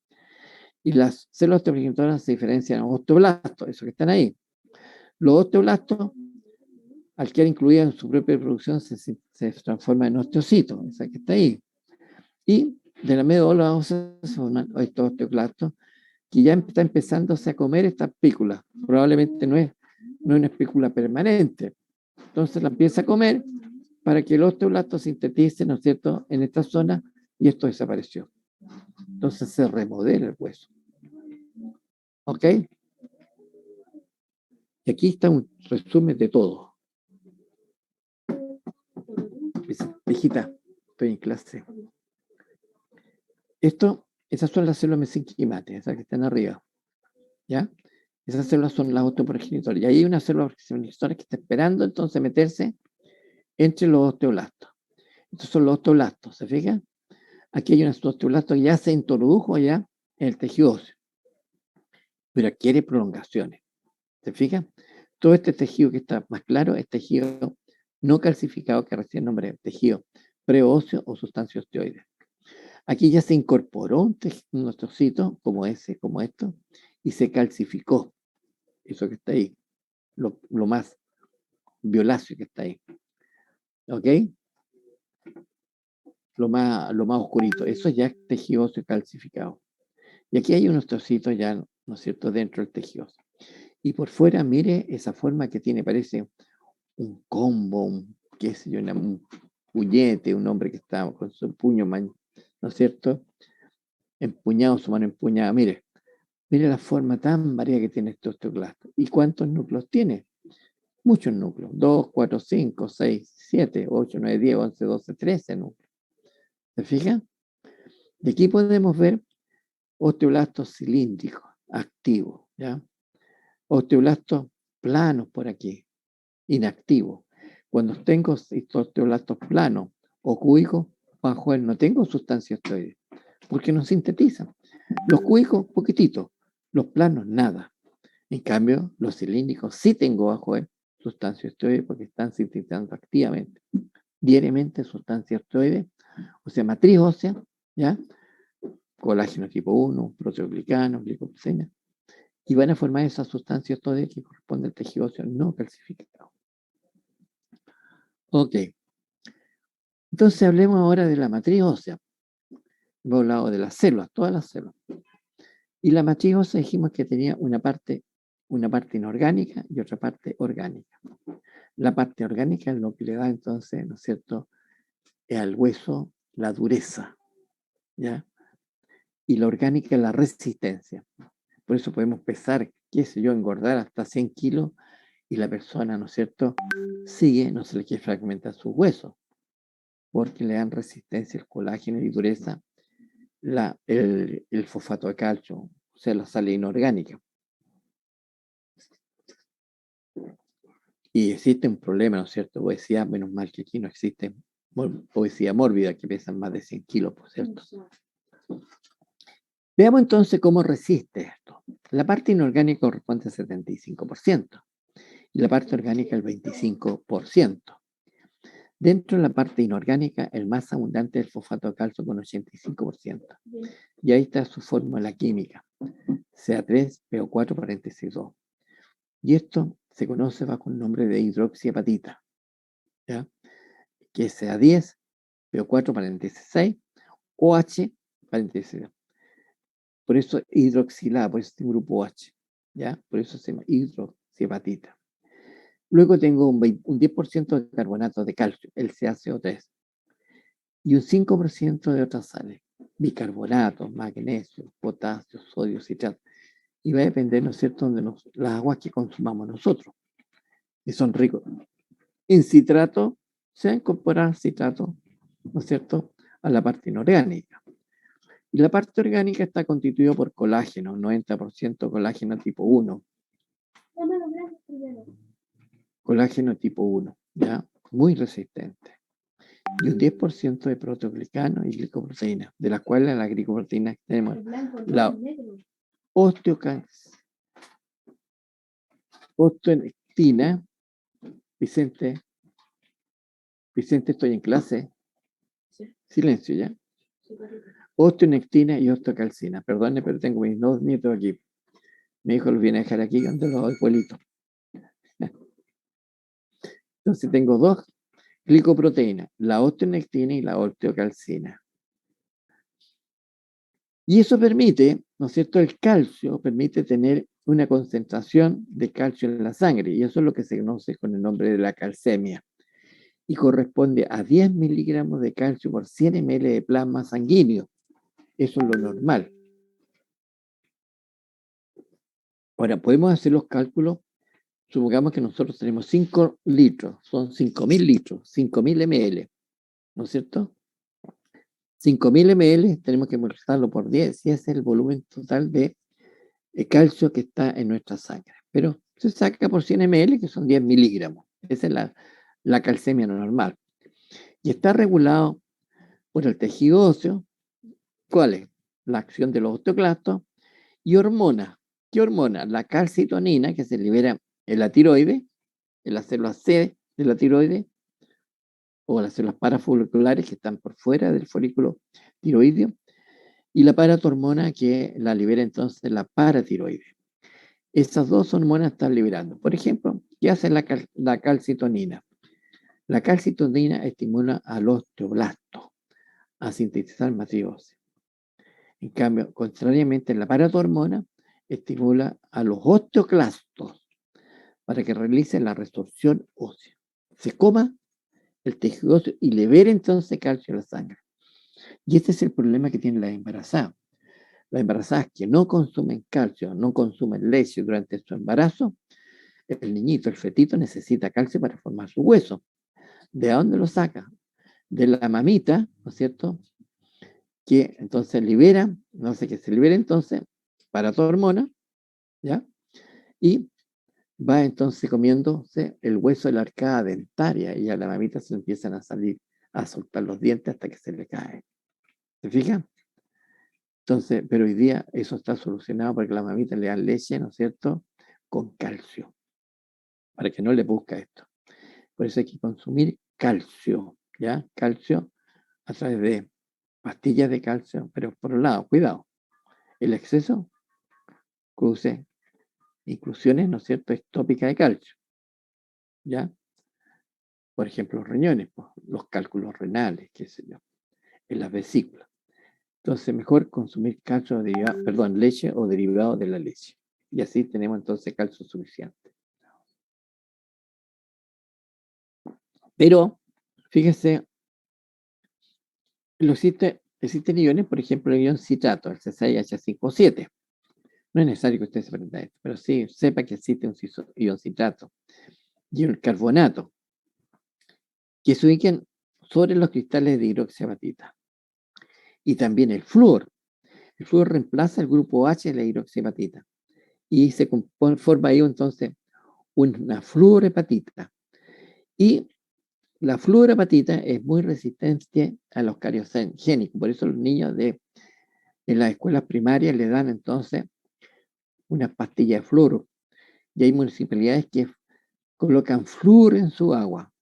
Y las células osteoprogenitoras se diferencian en osteoblastos, esos que están ahí. Los osteoblastos, al quedar incluidas en su propia producción, se transforman en osteocitos, esa que está ahí. Y de la médula ósea se forman estos osteoclastos que ya está empezándose a comer esta espícula. Probablemente no es una espícula permanente. Entonces la empieza a comer para que el osteoblasto sintetice, ¿no es cierto?, en esta zona, y esto desapareció. Entonces se remodela el hueso. ¿Ok? Y aquí está un resumen de todo. Hijita, estoy en clase. Esas son las células mesenquimáticas, esas que están arriba. ¿Ya? Esas células son las osteoprogenitoras. Y ahí hay una célula progenitora que está esperando entonces meterse entre los osteoblastos. Estos son los osteoblastos, ¿se fijan? Aquí hay un osteoblasto que ya se introdujo ya en el tejido óseo, pero adquiere prolongaciones. ¿Se fijan? Todo este tejido que está más claro es tejido no calcificado, que recibe el nombre de tejido preóseo o sustancia osteoide. Aquí ya se incorporó un osteocito como ese, como esto, y se calcificó. Eso que está ahí, lo más violáceo que está ahí. ¿Ok? Lo más oscurito. Eso ya es tejido óseo calcificado. Y aquí hay un osteocito ya, ¿no es cierto?, dentro del tejido óseo. Y por fuera, mire esa forma que tiene, parece un combo, qué sé yo, un puñete, un hombre que está con su puño, ¿no es cierto?, empuñado, su mano empuñada. Mire la forma tan variada que tiene este osteoclasto. ¿Y cuántos núcleos tiene? Muchos núcleos. 2, 4, 5, 6, 7, 8, 9, 10, 11, 12, 13 núcleos. ¿Se fijan? Y aquí podemos ver osteoblastos cilíndricos, activos, ¿ya? Osteoblastos planos por aquí, inactivos. Cuando tengo osteoblastos planos o cúbicos, bajo él no tengo sustancia osteoide, porque no sintetizan. Los cúbicos, poquititos. Los planos, nada. En cambio, los cilíndricos sí tengo bajo él sustancia osteoide porque están sintetizando activamente, diariamente sustancia osteoide, o sea, matriz ósea, ¿ya? colágeno tipo 1, proteoglicano, glicoproteína, y van a formar esas sustancias todas que corresponden al tejido óseo no calcificado. Ok. Entonces hablemos ahora de la matriz ósea. Hemos hablado de las células, todas las células. Y la matriz ósea dijimos que tenía una parte inorgánica y otra parte orgánica. La parte orgánica es lo que le da entonces, ¿no es cierto?, al hueso la dureza, ¿ya? Y la orgánica es la resistencia. Por eso podemos pesar, qué sé yo, engordar hasta 100 kilos y la persona, ¿no es cierto?, sigue, no se le quiere fragmentar sus huesos, porque le dan resistencia el colágeno y dureza el fosfato de calcio, o sea, la sal inorgánica. Y existe un problema, ¿no es cierto? Obesidad, menos mal que aquí no existe obesidad mórbida, que pesan más de 100 kilos, por cierto. Veamos entonces cómo resiste esto. La parte inorgánica corresponde al 75% y la parte orgánica al 25%. Dentro de la parte inorgánica, el más abundante es el fosfato de calcio con 85%. Y ahí está su fórmula química, Ca3PO4 paréntesis 2. Y esto se conoce bajo el nombre de hidroxiapatita, ¿ya? Que es Ca10, PO4 paréntesis 6, OH paréntesis 2. Por eso hidroxilada, por eso es un grupo H, ¿ya? Por eso se llama hidroxiapatita. Luego tengo un 10% de carbonato de calcio, el CaCO3, y un 5% de otras sales, bicarbonato, magnesio, potasio, sodio, citrato. Y va a depender, ¿no es cierto?, de las aguas que consumamos nosotros, que son ricos en citrato, se va a incorporar citrato, ¿no es cierto?, a la parte inorgánica. Y la parte orgánica está constituida por colágeno, 90% colágeno tipo 1. Colágeno tipo 1, ¿ya? Muy resistente. Y un 10% de proteoglicano y glicoproteína, de las cuales la glicoproteína tenemos la osteonectina. Vicente, estoy en clase. Silencio, ¿ya? Osteonectina y osteocalcina. Perdone, pero tengo mis 2 nietos aquí. Mi hijo los viene a dejar aquí donde los abuelitos. Entonces tengo 2 glicoproteínas, la osteonectina y la osteocalcina. Y eso permite, ¿no es cierto?, el calcio permite tener una concentración de calcio en la sangre, y eso es lo que se conoce con el nombre de la calcemia, y corresponde a 10 miligramos de calcio por 100 ml de plasma sanguíneo. Eso es lo normal. Ahora, podemos hacer los cálculos. Supongamos que nosotros tenemos 5 litros, son 5.000 litros, 5.000 ml, ¿no es cierto? 5.000 ml tenemos que multiplicarlo por 10 y ese es el volumen total de calcio que está en nuestra sangre. Pero se saca por 100 ml, que son 10 miligramos. Esa es la calcemia normal. Y está regulado por el tejido óseo. ¿Cuál es? La acción de los osteoclastos y hormonas. ¿Qué hormona? La calcitonina, que se libera en la tiroides, en las células C de la tiroides, o las células parafoliculares que están por fuera del folículo tiroideo, y la paratormona que la libera entonces la paratiroides. Estas 2 hormonas están liberando. Por ejemplo, ¿qué hace la calcitonina? La calcitonina estimula al osteoblasto a sintetizar matriz ósea. En cambio, contrariamente, la paratormona estimula a los osteoclastos para que realicen la resorción ósea. Se coma el tejido óseo y libera entonces calcio a la sangre. Y este es el problema que tienen las embarazadas. Las embarazadas que no consumen calcio, no consumen leche durante su embarazo, el niñito, el fetito, necesita calcio para formar su hueso. ¿De dónde lo saca? De la mamita, ¿no es cierto?, que entonces libera, no sé qué se libera entonces, para toda hormona, ¿ya? Y va entonces comiéndose el hueso de la arcada dentaria y a la mamita se empiezan a salir, a soltar los dientes hasta que se le cae. ¿Se fijan? Entonces, pero hoy día eso está solucionado porque la mamita le da leche, ¿no es cierto?, con calcio, para que no le busca esto. Por eso hay que consumir calcio, ¿ya? Calcio a través de pastillas de calcio, pero por un lado, cuidado, el exceso produce inclusiones, ¿no es cierto?, ectópicas de calcio, ¿ya? Por ejemplo, los riñones, pues, los cálculos renales, qué sé yo, en las vesículas. Entonces, mejor consumir calcio derivado, perdón, leche o derivado de la leche. Y así tenemos entonces calcio suficiente. Pero, fíjese, existen iones, por ejemplo, el ion citrato, el C6H5O7. No es necesario que usted se aprenda esto, pero sí sepa que existe un ion citrato y el carbonato, que se ubican sobre los cristales de hidroxiapatita. Y también el flúor. El flúor reemplaza el grupo H de la hidroxiapatita. Y se forma ahí entonces una fluorepatita. Y la fluorepatita es muy resistente a los cariogénicos. Por eso los niños en las escuelas primarias le dan entonces una pastilla de fluoro. Y hay municipalidades que colocan flúor en su agua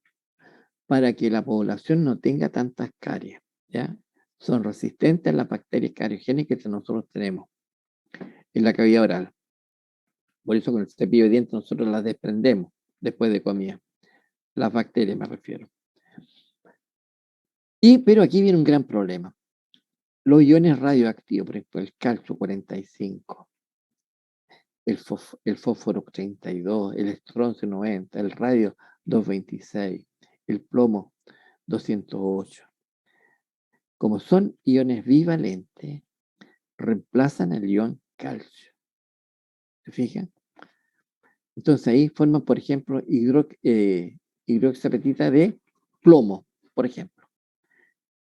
para que la población no tenga tantas caries, ¿ya? Son resistentes a las bacterias cariogénicas que nosotros tenemos en la cavidad oral. Por eso con el cepillo de dientes nosotros las desprendemos después de comida. Las bacterias me refiero. Pero aquí viene un gran problema. Los iones radioactivos, por ejemplo, el calcio 45, el fósforo 32, el estroncio 90, el radio 226, el plomo 208. Como son iones bivalentes, reemplazan el ion calcio. ¿Se fijan? Entonces ahí forman, por ejemplo, hidroxiapatita de plomo, por ejemplo.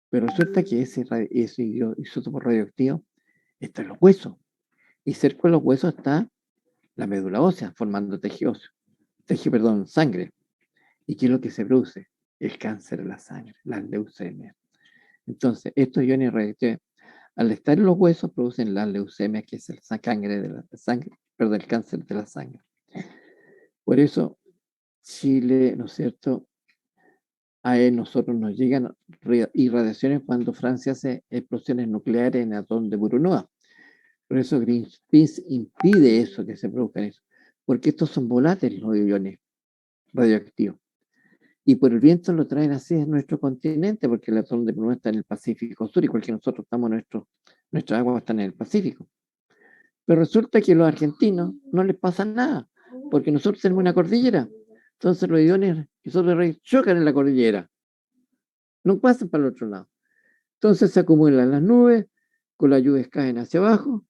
Pero resulta que ese isótopo radioactivo está en los huesos. Y cerca de los huesos está la médula ósea, formando sangre. ¿Y qué es lo que se produce? El cáncer de la sangre, las leucemias. Entonces, estos iones radioactivos, al estar en los huesos, producen las leucemias, que es el cáncer de la sangre. Por eso, Chile, ¿no es cierto?, a nosotros nos llegan irradiaciones cuando Francia hace explosiones nucleares en el atol de Burunua. Por eso Greenpeace impide eso, que se produzcan eso, porque estos son volátiles los iones radioactivos. Y por el viento lo traen así en nuestro continente, porque el atol de Burunua está en el Pacífico Sur, igual que nosotros nuestras aguas están en el Pacífico. Pero resulta que a los argentinos no les pasa nada, porque nosotros tenemos una cordillera. Entonces los iones chocan en la cordillera, no pasan para el otro lado. Entonces se acumulan las nubes, con las lluvias caen hacia abajo,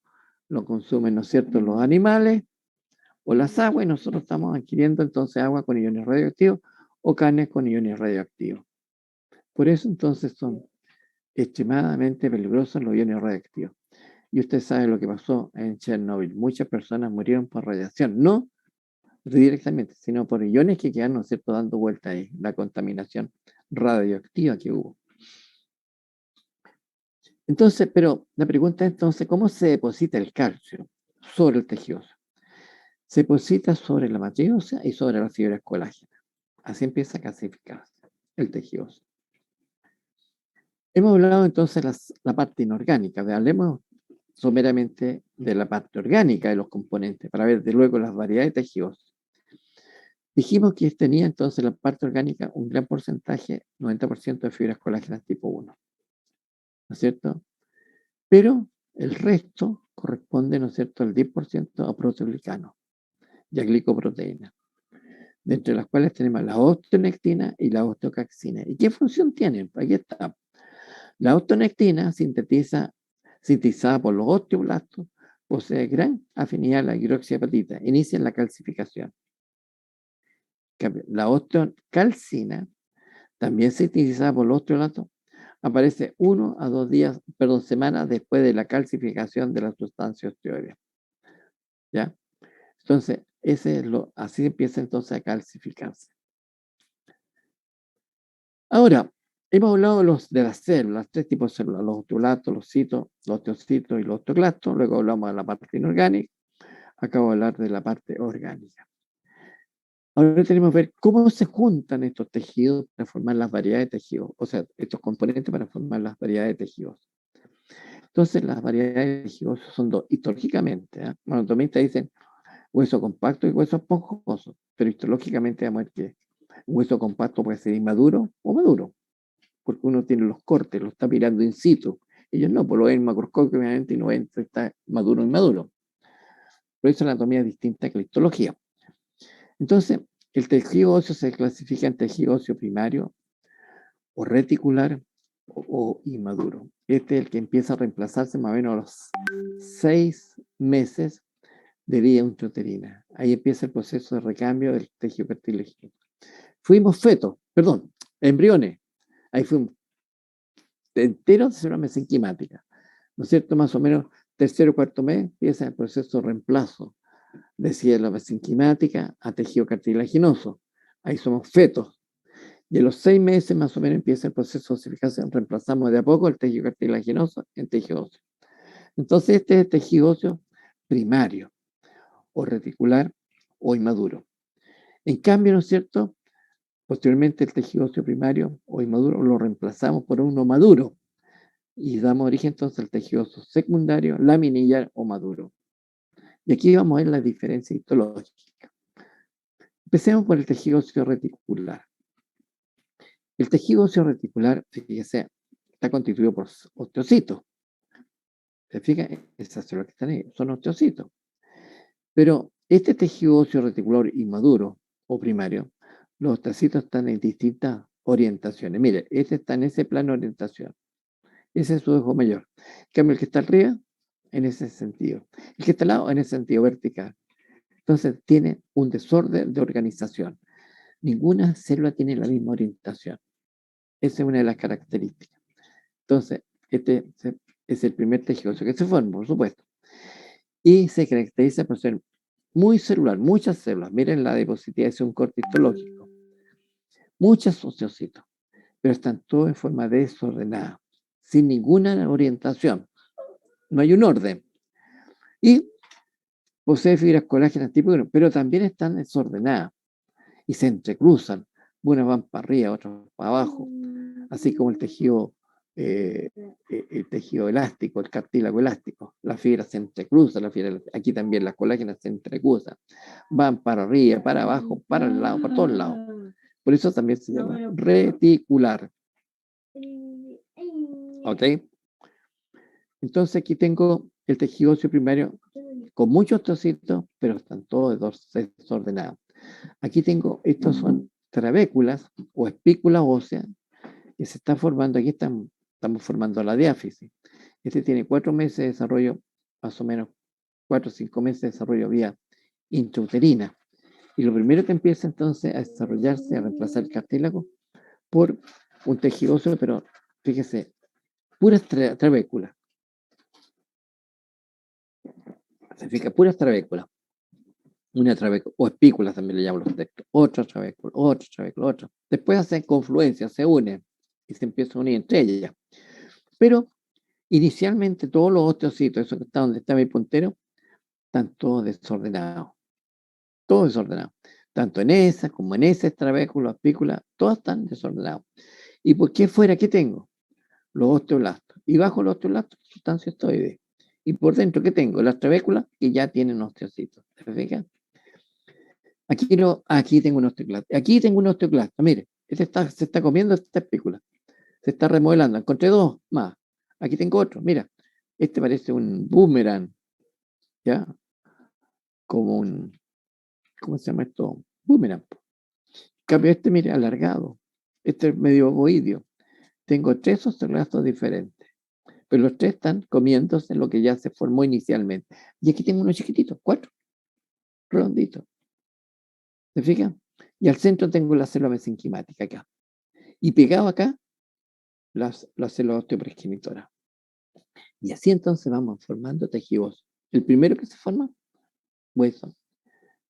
lo consumen, ¿no es cierto?, los animales o las aguas, y nosotros estamos adquiriendo entonces agua con iones radioactivos o carne con iones radioactivos. Por eso entonces son extremadamente peligrosos los iones radioactivos. Y usted sabe lo que pasó en Chernobyl. Muchas personas murieron por radiación, no directamente, sino por iones que quedaron, ¿no es cierto?, dando vuelta ahí, la contaminación radioactiva que hubo. Entonces, pero la pregunta es entonces, ¿cómo se deposita el calcio sobre el tejido óseo? Se deposita sobre la matriz ósea y sobre las fibras colágenas. Así empieza a clasificarse el tejido óseo. Hemos hablado entonces de la parte inorgánica. Hablemos someramente de la parte orgánica de los componentes para ver de luego las variedades de tejido óseo. Dijimos que tenía entonces la parte orgánica un gran porcentaje, 90% de fibras colágenas tipo 1. ¿No es cierto? Pero el resto corresponde, ¿no es cierto?, al 10% a proteoglicano y a glicoproteína, de entre las cuales tenemos la osteonectina y la osteocaxina. ¿Y qué función tienen? Aquí está. La osteonectina, sintetizada por los osteoblastos, posee gran afinidad a la hidroxiapatita, inicia la calcificación. La osteocalcina, también sintetizada por los osteoblastos, aparece 1 a 2 semanas después de la calcificación de la sustancia osteoidea. ¿Ya? Entonces, así empieza entonces a calcificarse. Ahora, hemos hablado de las células, 3 tipos de células, los osteoblastos, los osteocitos y los osteoclastos. Luego hablamos de la parte inorgánica. Acabo de hablar de la parte orgánica. Ahora tenemos que ver cómo se juntan estos tejidos para formar las variedades de tejidos, o sea, estos componentes para formar las variedades de tejidos. Entonces, las variedades de tejido óseo son dos, histológicamente. Los anatomistas dicen hueso compacto y hueso esponjoso, pero histológicamente vamos a ver que un hueso compacto puede ser inmaduro o maduro, porque uno tiene los cortes, lo está mirando in situ. Ellos no, pues lo ven macroscópicamente y no ven si está maduro o inmaduro. Por eso la anatomía es distinta que la histología. Entonces, el tejido óseo se clasifica en tejido óseo primario o reticular o inmaduro. Este es el que empieza a reemplazarse más o menos a los 6 meses de vida intrauterina. Ahí empieza el proceso de recambio del tejido cartilaginoso. Fuimos fetos, perdón, embriones. Ahí fuimos enteros de célula mesenquimática. ¿No es cierto? Más o menos tercero o cuarto mes empieza el proceso de reemplazo de célula mesenquimática a tejido cartilaginoso. Ahí somos fetos. Y a los 6 meses más o menos empieza el proceso de osificación. Reemplazamos de a poco el tejido cartilaginoso en tejido óseo. Entonces este es el tejido óseo primario o reticular o inmaduro. En cambio, ¿no es cierto? Posteriormente el tejido óseo primario o inmaduro lo reemplazamos por uno maduro y damos origen entonces al tejido óseo secundario, laminillar o maduro. Y aquí vamos a ver la diferencia histológica. Empecemos por el tejido óseo reticular. El tejido óseo reticular, fíjese, está constituido por osteocitos. ¿Se fijan? Esas células que están ahí son osteocitos. Pero este tejido óseo reticular inmaduro o primario, los osteocitos están en distintas orientaciones. Mire, este está en ese plano de orientación. Ese es su ojo mayor. En cambio, el que está arriba, en ese sentido. El que está al lado, en ese sentido vertical. Entonces, tiene un desorden de organización. Ninguna célula tiene la misma orientación. Esa es una de las características. Entonces, este es el primer tejido óseo que se forma, por supuesto. Y se caracteriza por ser muy celular, muchas células. Miren la diapositiva, es un corte histológico. Muchos osteocitos, pero están todos en forma desordenada, sin ninguna orientación. No hay un orden. Y posee fibras colágenas tipo 1, pero también están desordenadas y se entrecruzan. Unas van para arriba, otras para abajo, así como el tejido elástico, el cartílago elástico. Las fibras se entrecruzan, aquí también las colágenas se entrecruzan. Van para arriba, para abajo, para el lado, para todos lados. Por eso también se llama reticular. ¿Ok? Entonces aquí tengo el tejido óseo primario con muchos osteocitos, pero están todos desordenados. Aquí tengo, estos son trabéculas o espículas óseas que se están formando. Aquí estamos formando la diáfisis. Este tiene 4 meses de desarrollo, más o menos 4 o 5 meses de desarrollo vía intrauterina. Y lo primero que empieza entonces a desarrollarse, a reemplazar el cartílago por un tejido óseo, pero fíjese, puras trabéculas. Significa puras trabéculas. Una trabécula, o espículas también le llaman los textos. Otra trabécula, otra trabécula, otra. Después hacen confluencia, se unen y se empiezan a unir entre ellas. Pero inicialmente todos los osteocitos, eso que está donde está mi puntero, están todos desordenados. Todos desordenados. Tanto en esa como en esa trabécula, espícula, todos están desordenados. ¿Y por qué fuera? ¿Qué tengo? Los osteoblastos. Y bajo los osteoblastos, sustancia osteoide. Y por dentro, ¿qué tengo? Las trabéculas que ya tienen osteocitos. ¿Se fijan? Aquí, no, aquí tengo un osteoclasta. Aquí tengo un osteoclasta. Mire, se está comiendo esta espícula. Se está remodelando. Encontré dos más. Aquí tengo otro. Mira, este parece un boomerang. ¿Ya? Como un, ¿cómo se llama esto? Boomerang. En cambio, este, mire, alargado. Este es medio ovoideo. Tengo 3 osteoclastos diferentes. Pero los 3 están comiéndose lo que ya se formó inicialmente. Y aquí tengo uno chiquitito, 4, redondito. ¿Se fijan? Y al centro tengo la célula mesenquimática acá. Y pegado acá, la célula osteopresquinitora. Y así entonces vamos formando tejidos. El primero que se forma, hueso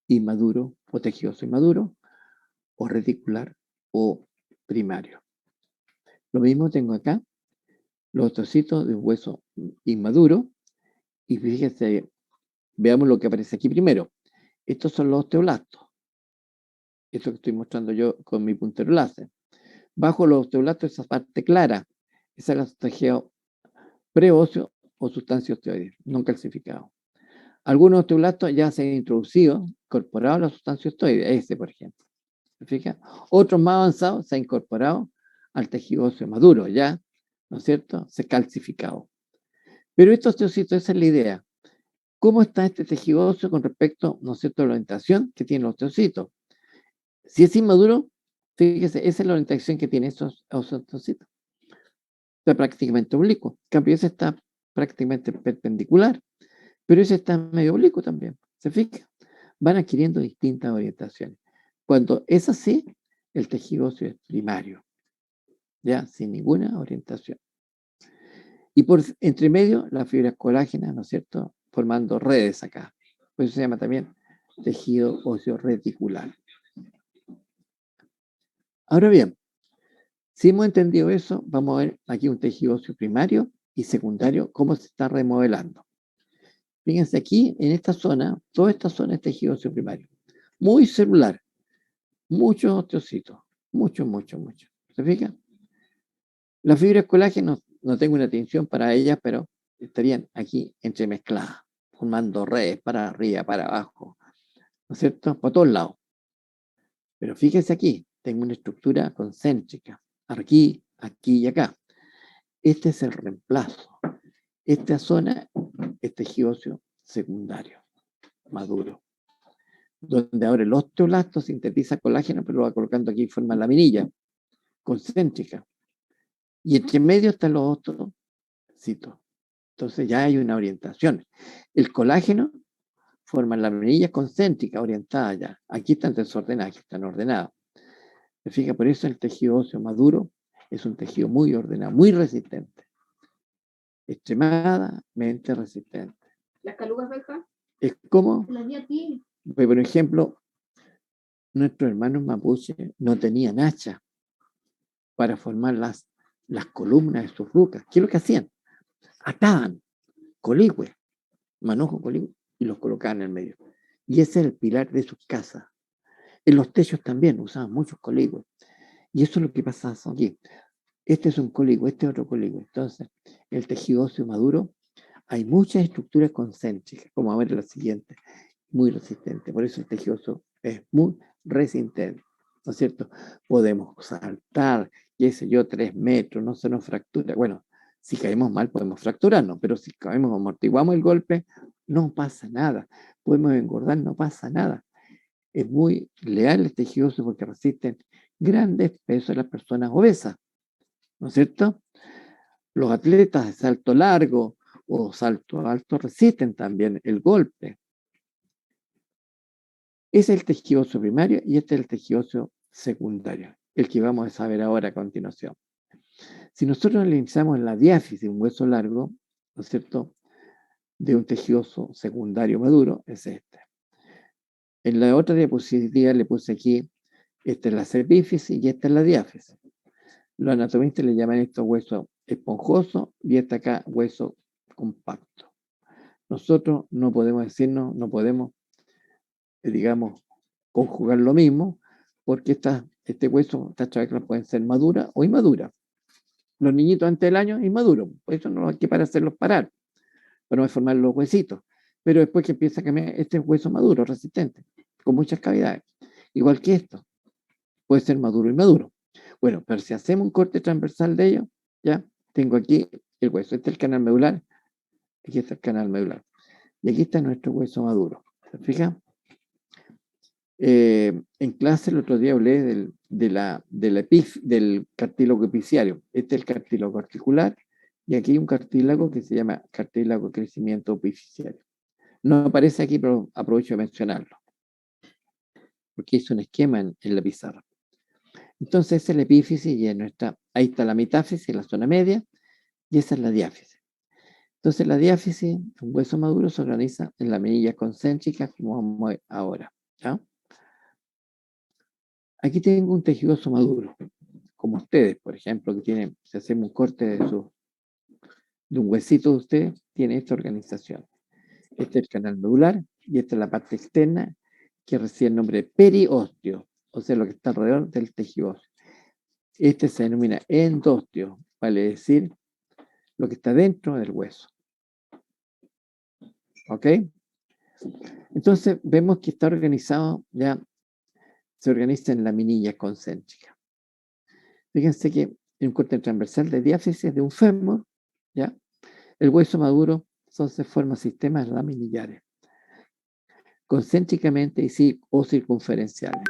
inmaduro o tejido inmaduro, o reticular o primario. Lo mismo tengo acá, los osteocitos de un hueso inmaduro. Y fíjense, veamos lo que aparece aquí primero. Estos son los osteoblastos. Esto que estoy mostrando yo con mi puntero láser. Bajo los osteoblastos, esa parte clara, esa es la tejido preóseo o sustancia osteoide, no calcificado. Algunos osteoblastos ya se han introducido, incorporado a la sustancia osteoide, este por ejemplo. ¿Se fija? Otros más avanzados se han incorporado al tejido óseo maduro, ya, ¿no es cierto? Se ha calcificado. Pero estos osteocitos, esa es la idea. ¿Cómo está este tejido óseo con respecto, ¿no es cierto?, a la orientación que tienen los osteocitos? Si es inmaduro, fíjese, esa es la orientación que tienen esos osteocitos. Está prácticamente oblicuo. En cambio, ese está prácticamente perpendicular, pero ese está medio oblicuo también. ¿Se fija? Van adquiriendo distintas orientaciones. Cuando es así, el tejido óseo es primario, ya, sin ninguna orientación. Y por entre medio, las fibras colágenas, ¿no es cierto?, formando redes acá. Por eso se llama también tejido óseo reticular. Ahora bien, si hemos entendido eso, vamos a ver aquí un tejido óseo primario y secundario, cómo se está remodelando. Fíjense aquí, en esta zona, toda esta zona es tejido óseo primario. Muy celular, muchos osteocitos, muchos. ¿Se fijan? Las fibras colágenas, no tengo una atención para ellas, pero estarían aquí entremezcladas, formando redes para arriba, para abajo, ¿no es cierto? Por todos lados. Pero fíjense aquí, tengo una estructura concéntrica, aquí y acá. Este es el reemplazo. Esta zona es tejido óseo secundario, maduro, donde ahora el osteoblasto sintetiza colágeno, pero lo va colocando aquí en forma laminilla, concéntrica. Y entre medio están los osteocitos. Entonces ya hay una orientación. El colágeno forma laminillas concéntricas orientadas ya. Aquí están desordenadas, aquí están ordenadas. ¿Se fija? Por eso el tejido óseo maduro es un tejido muy ordenado, muy resistente. Extremadamente resistente. ¿Las calugas, Benja? Es como, Las di a ti. por ejemplo, nuestros hermanos mapuches no tenían hacha para formar las columnas de sus rucas. ¿Qué es lo que hacían? Ataban coligües, manojo coligüe, y los colocaban en el medio. Y ese es el pilar de sus casas. En los techos también usaban muchos coligües. Y eso es lo que pasa aquí. Este es un coligüe, este es otro coligüe. Entonces, el tejido óseo maduro, hay muchas estructuras concéntricas, como a ver la siguiente, muy resistente. Por eso el tejido óseo es muy resistente, ¿no es cierto? Podemos saltar, qué sé yo, 3 metros, no se nos fractura. Bueno, si caemos mal podemos fracturarnos, pero si caemos, amortiguamos el golpe, no pasa nada. Podemos engordar, no pasa nada. Es muy leal el tejido óseo porque resisten grandes pesos de las personas obesas, ¿no es cierto? Los atletas de salto largo o salto alto resisten también el golpe. Ese es el tejido óseo primario y este es el tejido óseo secundario, el que vamos a saber ahora a continuación. Si nosotros analizamos la diáfisis de un hueso largo, ¿no es cierto?, de un tejido óseo secundario maduro, es este. En la otra diapositiva le puse aquí, esta es la epífisis y esta es la diáfisis. Los anatomistas le llaman esto hueso esponjoso y este acá hueso compacto. Nosotros no podemos decirnos, no podemos, digamos, conjugar lo mismo, porque este hueso, estas trabéculas pueden ser maduras o inmaduras. Los niñitos antes del año, inmaduros, por eso no hay que para hacerlos parar, para no formar los huesitos. Pero después que empieza a cambiar, este es hueso maduro, resistente, con muchas cavidades. Igual que esto, puede ser maduro y inmaduro. Bueno, pero si hacemos un corte transversal de ellos, ya tengo aquí el hueso. Este es el canal medular, aquí está el canal medular. Y aquí está nuestro hueso maduro. ¿Se fijan? En clase el otro día hablé del cartílago epiciario. Este es el cartílago articular y aquí hay un cartílago que se llama cartílago de crecimiento epiciario. No aparece aquí, pero aprovecho de mencionarlo, porque hice un esquema en la pizarra. Entonces, esa es la epífisis y ahí está la metáfisis, la zona media, y esa es la diáfisis. Entonces, la diáfisis, un hueso maduro, se organiza en la menilla concéntrica, como vamos a ver ahora. ¿Ya? Aquí tengo un tejido óseo maduro, como ustedes, por ejemplo, que tienen, si hacemos un corte de un huesito de ustedes, tiene esta organización. Este es el canal medular y esta es la parte externa que recibe el nombre de periósteo, o sea, lo que está alrededor del tejido óseo. Este se denomina endósteo, vale decir lo que está dentro del hueso. ¿Ok? Entonces vemos que está organizado, ya se organiza en laminillas concéntricas. Fíjense que en un corte transversal de diáfisis de un fémur, ¿ya? El hueso maduro se forma sistemas laminillares, concéntricamente o circunferenciales.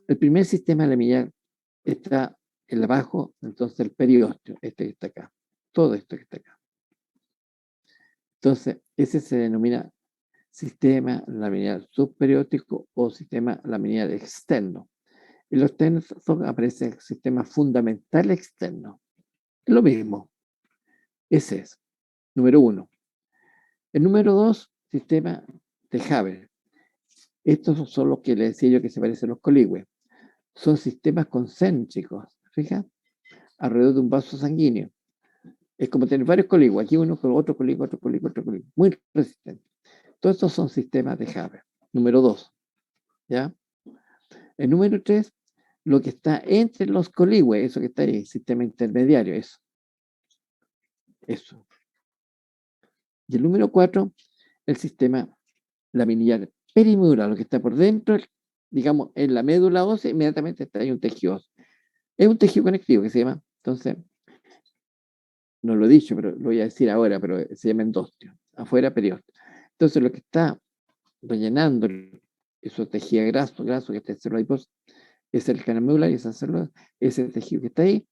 El primer sistema laminillar está en abajo, entonces el periósteo, este que está acá, todo esto que está acá. Entonces, ese se denomina sistema laminillar subperióstico o sistema laminillar externo. En los textos aparece el sistema fundamental externo. Es lo mismo. Ese es. Número 1. El número 2, sistema de Haber. Estos son los que les decía yo que se parecen a los coligües. Son sistemas concéntricos, fija, alrededor de un vaso sanguíneo. Es como tener varios coligües, aquí uno con otro coligüe, otro coligüe, otro coligüe. Muy resistente. Todos estos son sistemas de Haber. Número 2. ¿Ya? El número 3, lo que está entre los coligües, eso que está ahí, sistema intermediario, eso. Eso. Y el número 4, el sistema laminillar perimedular, lo que está por dentro, digamos, en la médula ósea, inmediatamente está ahí un tejido óseo. Es un tejido conectivo que se llama, entonces, no lo he dicho, pero lo voy a decir ahora, pero se llama endostio, afuera periósteo. Entonces, lo que está rellenando esos tejidos graso que está en célula adiposa, es el canal medular y esa célula, ese tejido que está ahí,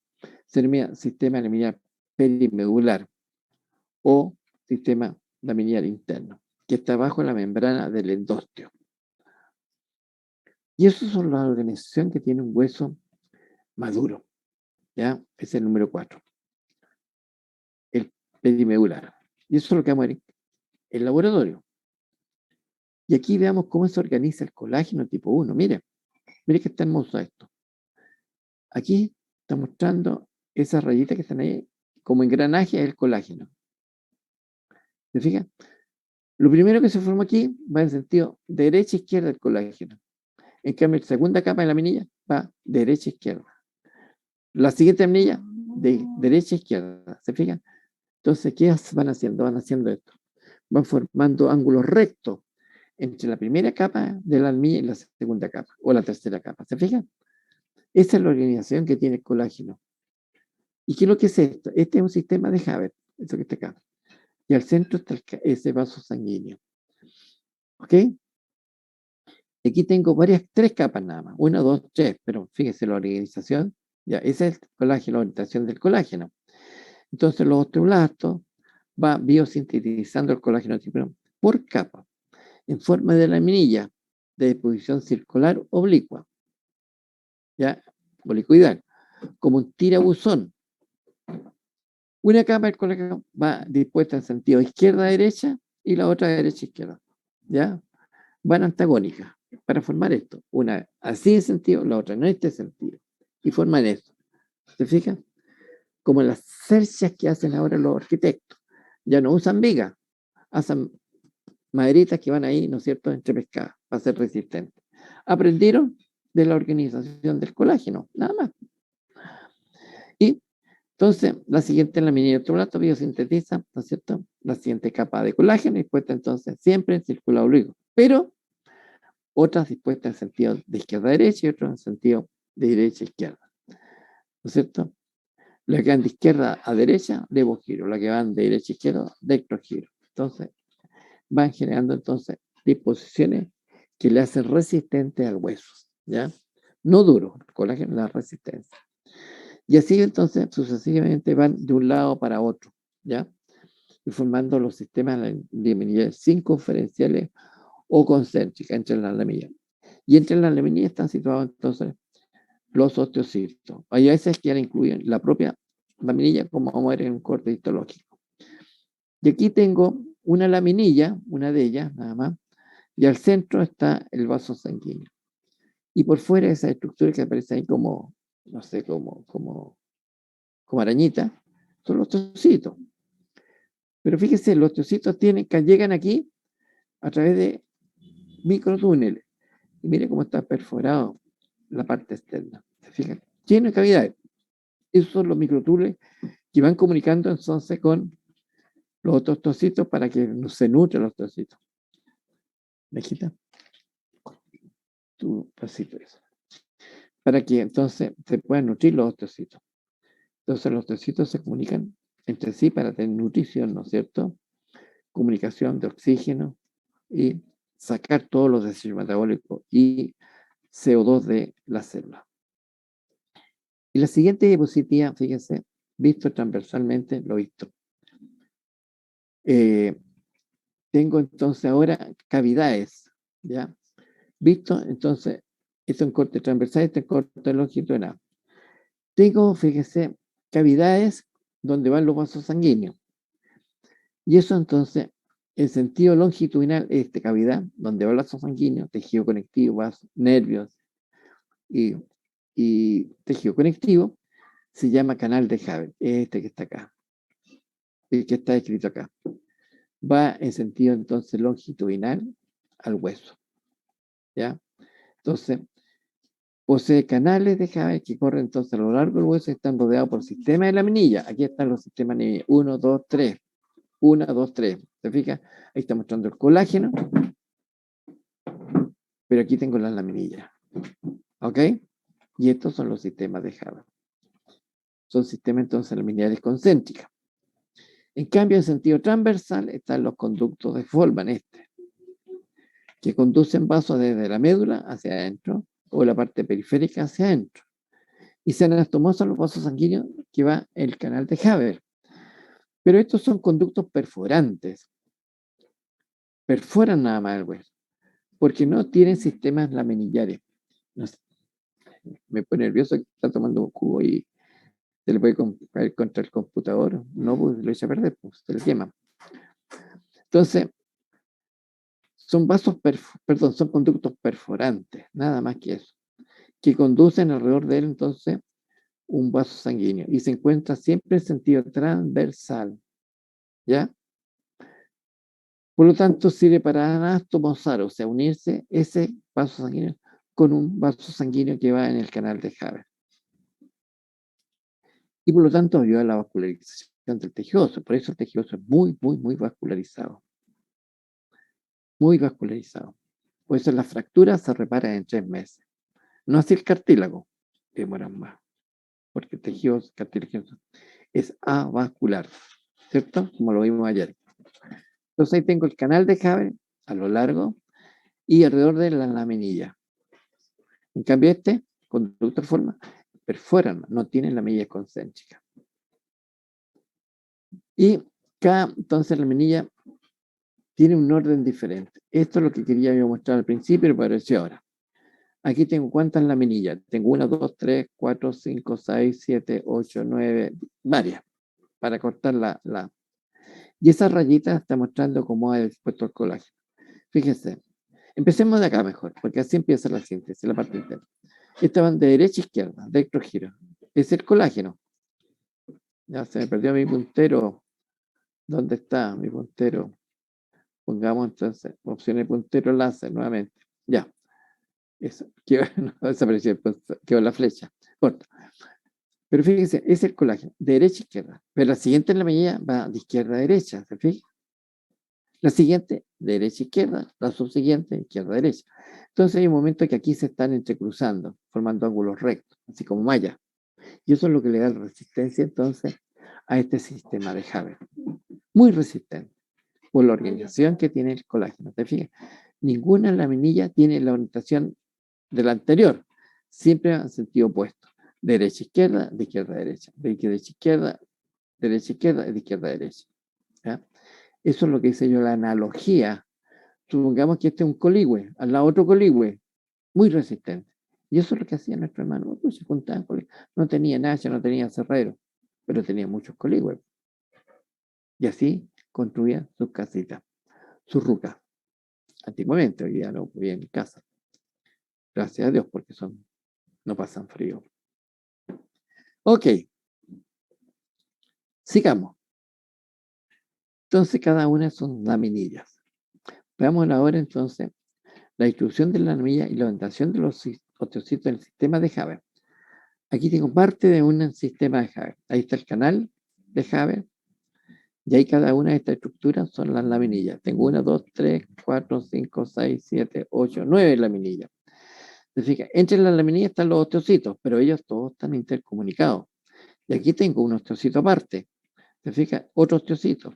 se denomina sistema laminillar perimedular o sistema laminillar interno, que está bajo la membrana del endostio. Y eso son la organización que tiene un hueso maduro. ¿Ya? Es el número 4. El perimedular. Y eso es lo que vamos a ver en el laboratorio. Y aquí veamos cómo se organiza el colágeno tipo 1. Mire que está hermoso esto. Aquí está mostrando esas rayitas que están ahí como engranaje del colágeno. ¿Se fijan? Lo primero que se forma aquí va en sentido derecha-izquierda del colágeno. En cambio, la segunda capa de la laminilla va derecha-izquierda. La siguiente laminilla de derecha-izquierda. ¿Se fijan? Entonces, ¿qué van haciendo? Van haciendo esto. Van formando ángulos rectos entre la primera capa de la laminilla y la segunda capa, o la tercera capa. ¿Se fijan? Esa es la organización que tiene el colágeno. ¿Y qué es lo que es esto? Este es un sistema de Haber, eso que está acá. Y al centro está ese vaso sanguíneo. ¿Ok? Aquí tengo tres capas nada más. 1, 2, 3, pero fíjese la organización. Ya, esa es el colágeno, la orientación del colágeno. Entonces los osteoblastos va biosintetizando el colágeno tipo 1 por capa, en forma de laminilla de disposición circular oblicua, ya, oblicuidal, como un tirabuzón. Una capa del colágeno va dispuesta en sentido izquierda-derecha y la otra derecha-izquierda, ¿ya? Van antagónicas para formar esto. Una así en sentido, la otra en este sentido. Y forman esto. ¿Se fijan? Como las cercias que hacen ahora los arquitectos. Ya no usan vigas, hacen maderitas que van ahí, ¿no es cierto?, entrepescadas para ser resistentes. Aprendieron de la organización del colágeno, nada más. Y entonces, la siguiente laminilla de osteoblasto biosintetiza, ¿no es cierto?, la siguiente capa de colágeno dispuesta entonces siempre en círculo oblicuo, pero otras dispuestas en sentido de izquierda a derecha y otras en sentido de derecha a izquierda, ¿no es cierto? La que van de izquierda a derecha, levo giro, la que van de derecha a izquierda, dextro giro. Entonces, van generando entonces disposiciones que le hacen resistente al hueso, ¿ya? No duro, el colágeno la resistencia. Y así entonces sucesivamente van de un lado para otro, ¿ya? Y formando los sistemas laminillas circunferenciales o concéntricas entre las laminillas. Y entre las laminillas están situados entonces los osteocitos. Hay veces que ya incluyen la propia laminilla, como vamos a ver en un corte histológico. Y aquí tengo una laminilla, una de ellas nada más, y al centro está el vaso sanguíneo. Y por fuera esa estructura que aparece ahí como, no sé, como arañita, son los osteocitos. Pero fíjese, los osteocitos llegan aquí a través de microtúneles. Y mire cómo está perforado la parte externa. ¿Se fijan? Lleno de cavidades. Esos son los microtúneles que van comunicando entonces con los otros osteocitos para que no se nutran los osteocitos. Mejita, tu pasito eso. Para que entonces se puedan nutrir los osteocitos. Entonces los osteocitos se comunican entre sí para tener nutrición, ¿no es cierto? Comunicación de oxígeno y sacar todos los desechos metabólicos y CO2 de la célula. Y la siguiente diapositiva, fíjense, visto transversalmente, lo visto. Tengo entonces ahora cavidades, ¿ya? Visto, entonces, esto en corte transversal, esto en corte longitudinal. Tengo, fíjese, cavidades donde van los vasos sanguíneos. Y eso entonces, en sentido longitudinal, esta cavidad, donde va el vaso sanguíneo, tejido conectivo, vasos, nervios y tejido conectivo, se llama canal de Haber, este que está acá, el que está escrito acá. Va en sentido entonces longitudinal al hueso, ¿ya? Entonces, posee canales de Haber que corren entonces a lo largo del hueso y están rodeados por sistemas de laminilla. Aquí están los sistemas de laminilla, 1, 2, 3. 1, 2, 3. ¿Se fija? Ahí está mostrando el colágeno, pero aquí tengo las laminillas. ¿Ok? Y estos son los sistemas de Haber. Son sistemas entonces laminares concéntricos. En cambio, en sentido transversal están los conductos de Folman, que conducen vasos desde la médula hacia adentro o la parte periférica hacia adentro. Y se anastomosan los vasos sanguíneos que va el canal de Haber. Pero estos son conductos perforantes. Perforan nada más el hueso, porque no tienen sistemas laminillares. No sé, me pone nervioso que está tomando un jugo y se le puede caer contra el computador. No, pues lo echa a perder, pues se le quema. Entonces, son son conductos perforantes, nada más que eso, que conducen alrededor de él entonces un vaso sanguíneo y se encuentra siempre en sentido transversal, ¿ya? Por lo tanto, sirve para anastomosar, o sea, unirse ese vaso sanguíneo con un vaso sanguíneo que va en el canal de Haber. Y por lo tanto ayuda a la vascularización del tejido óseo. Por eso el tejido óseo es muy, muy, muy vascularizado. Muy vascularizado. Por eso las fracturas se reparan en 3 meses. No así el cartílago, que demoran más. Porque el tejido cartilaginoso es avascular, ¿cierto? Como lo vimos ayer. Entonces ahí tengo el canal de Haber a lo largo y alrededor de la laminilla. En cambio conducto de forma, perforan, no tienen laminilla concéntrica. Y cada, entonces, la laminilla tiene un orden diferente. Esto es lo que quería yo mostrar al principio y apareció ahora. Aquí tengo cuántas laminillas. Tengo 1, 2, 3, 4, 5, 6, 7, 8, 9, varias, para cortar la. Y esa rayita está mostrando cómo ha expuesto el colágeno. Fíjense, empecemos de acá mejor, porque así empieza la síntesis, la parte interna. Estaban de derecha a izquierda, electrogiro. Es el colágeno. Ya se me perdió mi puntero. ¿Dónde está mi puntero? Pongamos entonces opción de puntero láser nuevamente. Ya. Eso. No desapareció, quedó la flecha. Corta. Pero fíjense, es el colágeno, de derecha a izquierda. Pero la siguiente en la medida va de izquierda a derecha, ¿se fijan? La siguiente, de derecha a izquierda. La subsiguiente, izquierda a derecha. Entonces hay un momento que aquí se están entrecruzando, formando ángulos rectos, así como malla. Y eso es lo que le da resistencia entonces a este sistema de Haber. Muy resistente por la organización que tiene el colágeno. ¿Te fijas? Ninguna laminilla tiene la orientación de la anterior, siempre en sentido opuesto. Derecha, izquierda, de izquierda a derecha. De derecha, izquierda, derecha, izquierda, de izquierda a derecha. ¿Ya? Eso es lo que dice yo, la analogía. Supongamos que este es un coligüe, al lado otro coligüe, muy resistente. Y eso es lo que hacía nuestro hermano. Pues se juntaban no tenía hacha, no tenía cerrero, pero tenía muchos coligües. Y así construían sus casitas, sus rucas. Antiguamente, hoy día no vivían en casa. Gracias a Dios, porque no pasan frío. Ok. Sigamos. Entonces, cada una son laminillas. Veamos ahora entonces la distribución de la laminilla y la orientación de los osteocitos en el sistema de Haber. Aquí tengo parte de un sistema de Haber. Ahí está el canal de Haber. Y ahí cada una de estas estructuras son las laminillas. Tengo 1, 2, 3, 4, 5, 6, 7, 8, 9 laminillas. ¿Se fija? Entre las laminillas están los osteocitos, pero ellos todos están intercomunicados. Y aquí tengo un osteocito aparte. ¿Se fija? Otro osteocito.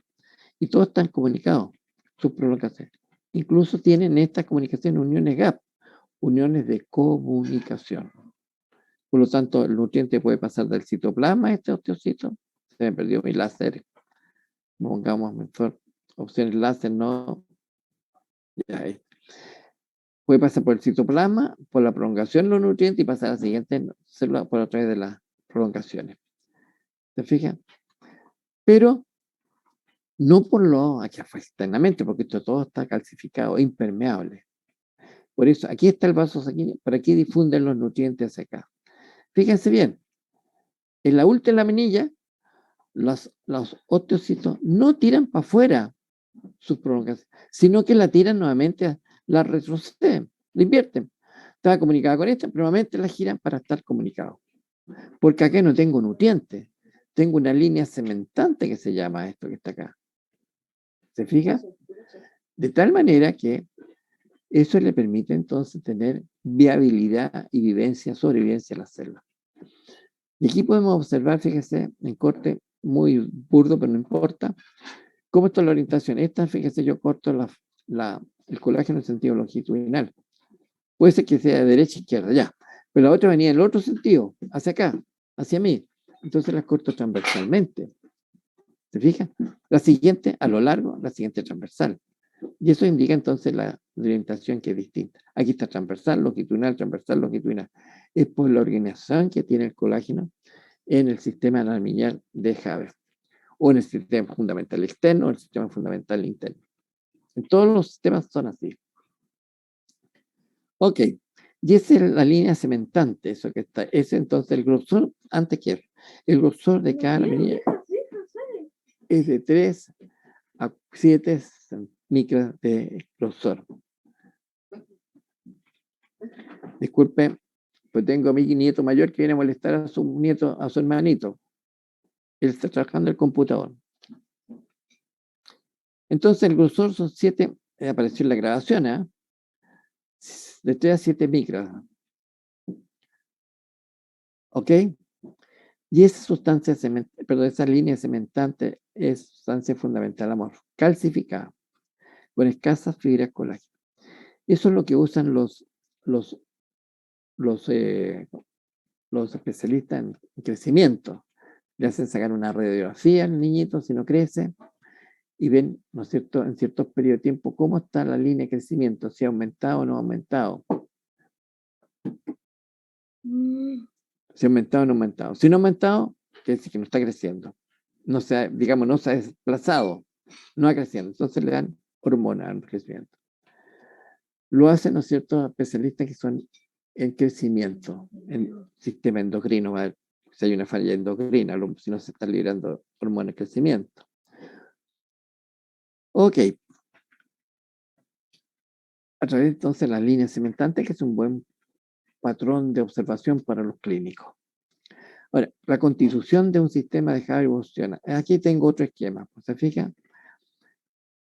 Y todos están comunicados, sus prolongaciones. Incluso tienen esta comunicación uniones gap, uniones de comunicación. Por lo tanto, el nutriente puede pasar del citoplasma a este osteocito. Se me perdió mi láser. Pongamos mejor opciones láser, no. Ya ahí. Puede pasar por el citoplasma, por la prolongación de los nutrientes y pasar a la siguiente célula por a través de las prolongaciones. ¿Se fijan? Pero no por lo aquí afuera externamente, porque esto todo está calcificado, impermeable. Por eso, aquí está el vaso sanguíneo, por aquí difunden los nutrientes hacia acá. Fíjense bien, en la última laminilla, los osteocitos no tiran para afuera sus prolongaciones, sino que la tiran nuevamente, la retroceden, la invierten. Estaba comunicada con esta, pero nuevamente la giran para estar comunicado. Porque acá no tengo nutrientes, tengo una línea cementante que se llama esto que está acá. ¿Se fija? De tal manera que eso le permite entonces tener viabilidad y vivencia, sobrevivencia de las células. Y aquí podemos observar, fíjese, en corte muy burdo, pero no importa, cómo está la orientación. Esta, fíjese, yo corto el colágeno en sentido longitudinal. Puede ser que sea de derecha a izquierda, ya. Pero la otra venía en el otro sentido, hacia acá, hacia mí. Entonces las corto transversalmente. ¿Se fijan? La siguiente a lo largo, la siguiente transversal. Y eso indica entonces la orientación que es distinta. Aquí está transversal, longitudinal, Es por la organización que tiene el colágeno en el sistema laminal de Haber, o en el sistema fundamental externo o el sistema fundamental interno. En todos los sistemas son así. Ok, y esa es la línea cementante, eso que está. Es entonces el grosor, antes que el grosor de cada laminilla es de 3 a 7 micras de grosor. Disculpe, pues tengo a mi nieto mayor que viene a molestar a su nieto, a su hermanito. Él está trabajando en el computador. Entonces el grosor son 7, apareció en la grabación, ¿eh? De 3 a 7 micras. ¿Ok? Y esa sustancia, esa línea cementante es sustancia fundamental, amor, calcificada, con escasas fibras colágeno. Eso es lo que usan los especialistas en crecimiento. Le hacen sacar una radiografía al niñito si no crece y ven, ¿no es cierto?, en ciertos periodos de tiempo cómo está la línea de crecimiento, si ha aumentado o no ha aumentado. Si ha aumentado o no ha aumentado. Si no ha aumentado, quiere decir que no está creciendo. No se ha, digamos, no se ha desplazado, no ha creciendo. Entonces le dan hormonas al crecimiento. Lo hacen, ¿no es cierto?, especialistas que son en crecimiento, en sistema endocrino. Si hay una falla endocrina, si no se está liberando hormonas de crecimiento. Ok. A través entonces de la línea cementante, que es un buen patrón de observación para los clínicos. Ahora, la constitución de un sistema de Haber evoluciona. Aquí tengo otro esquema. ¿Se fijan?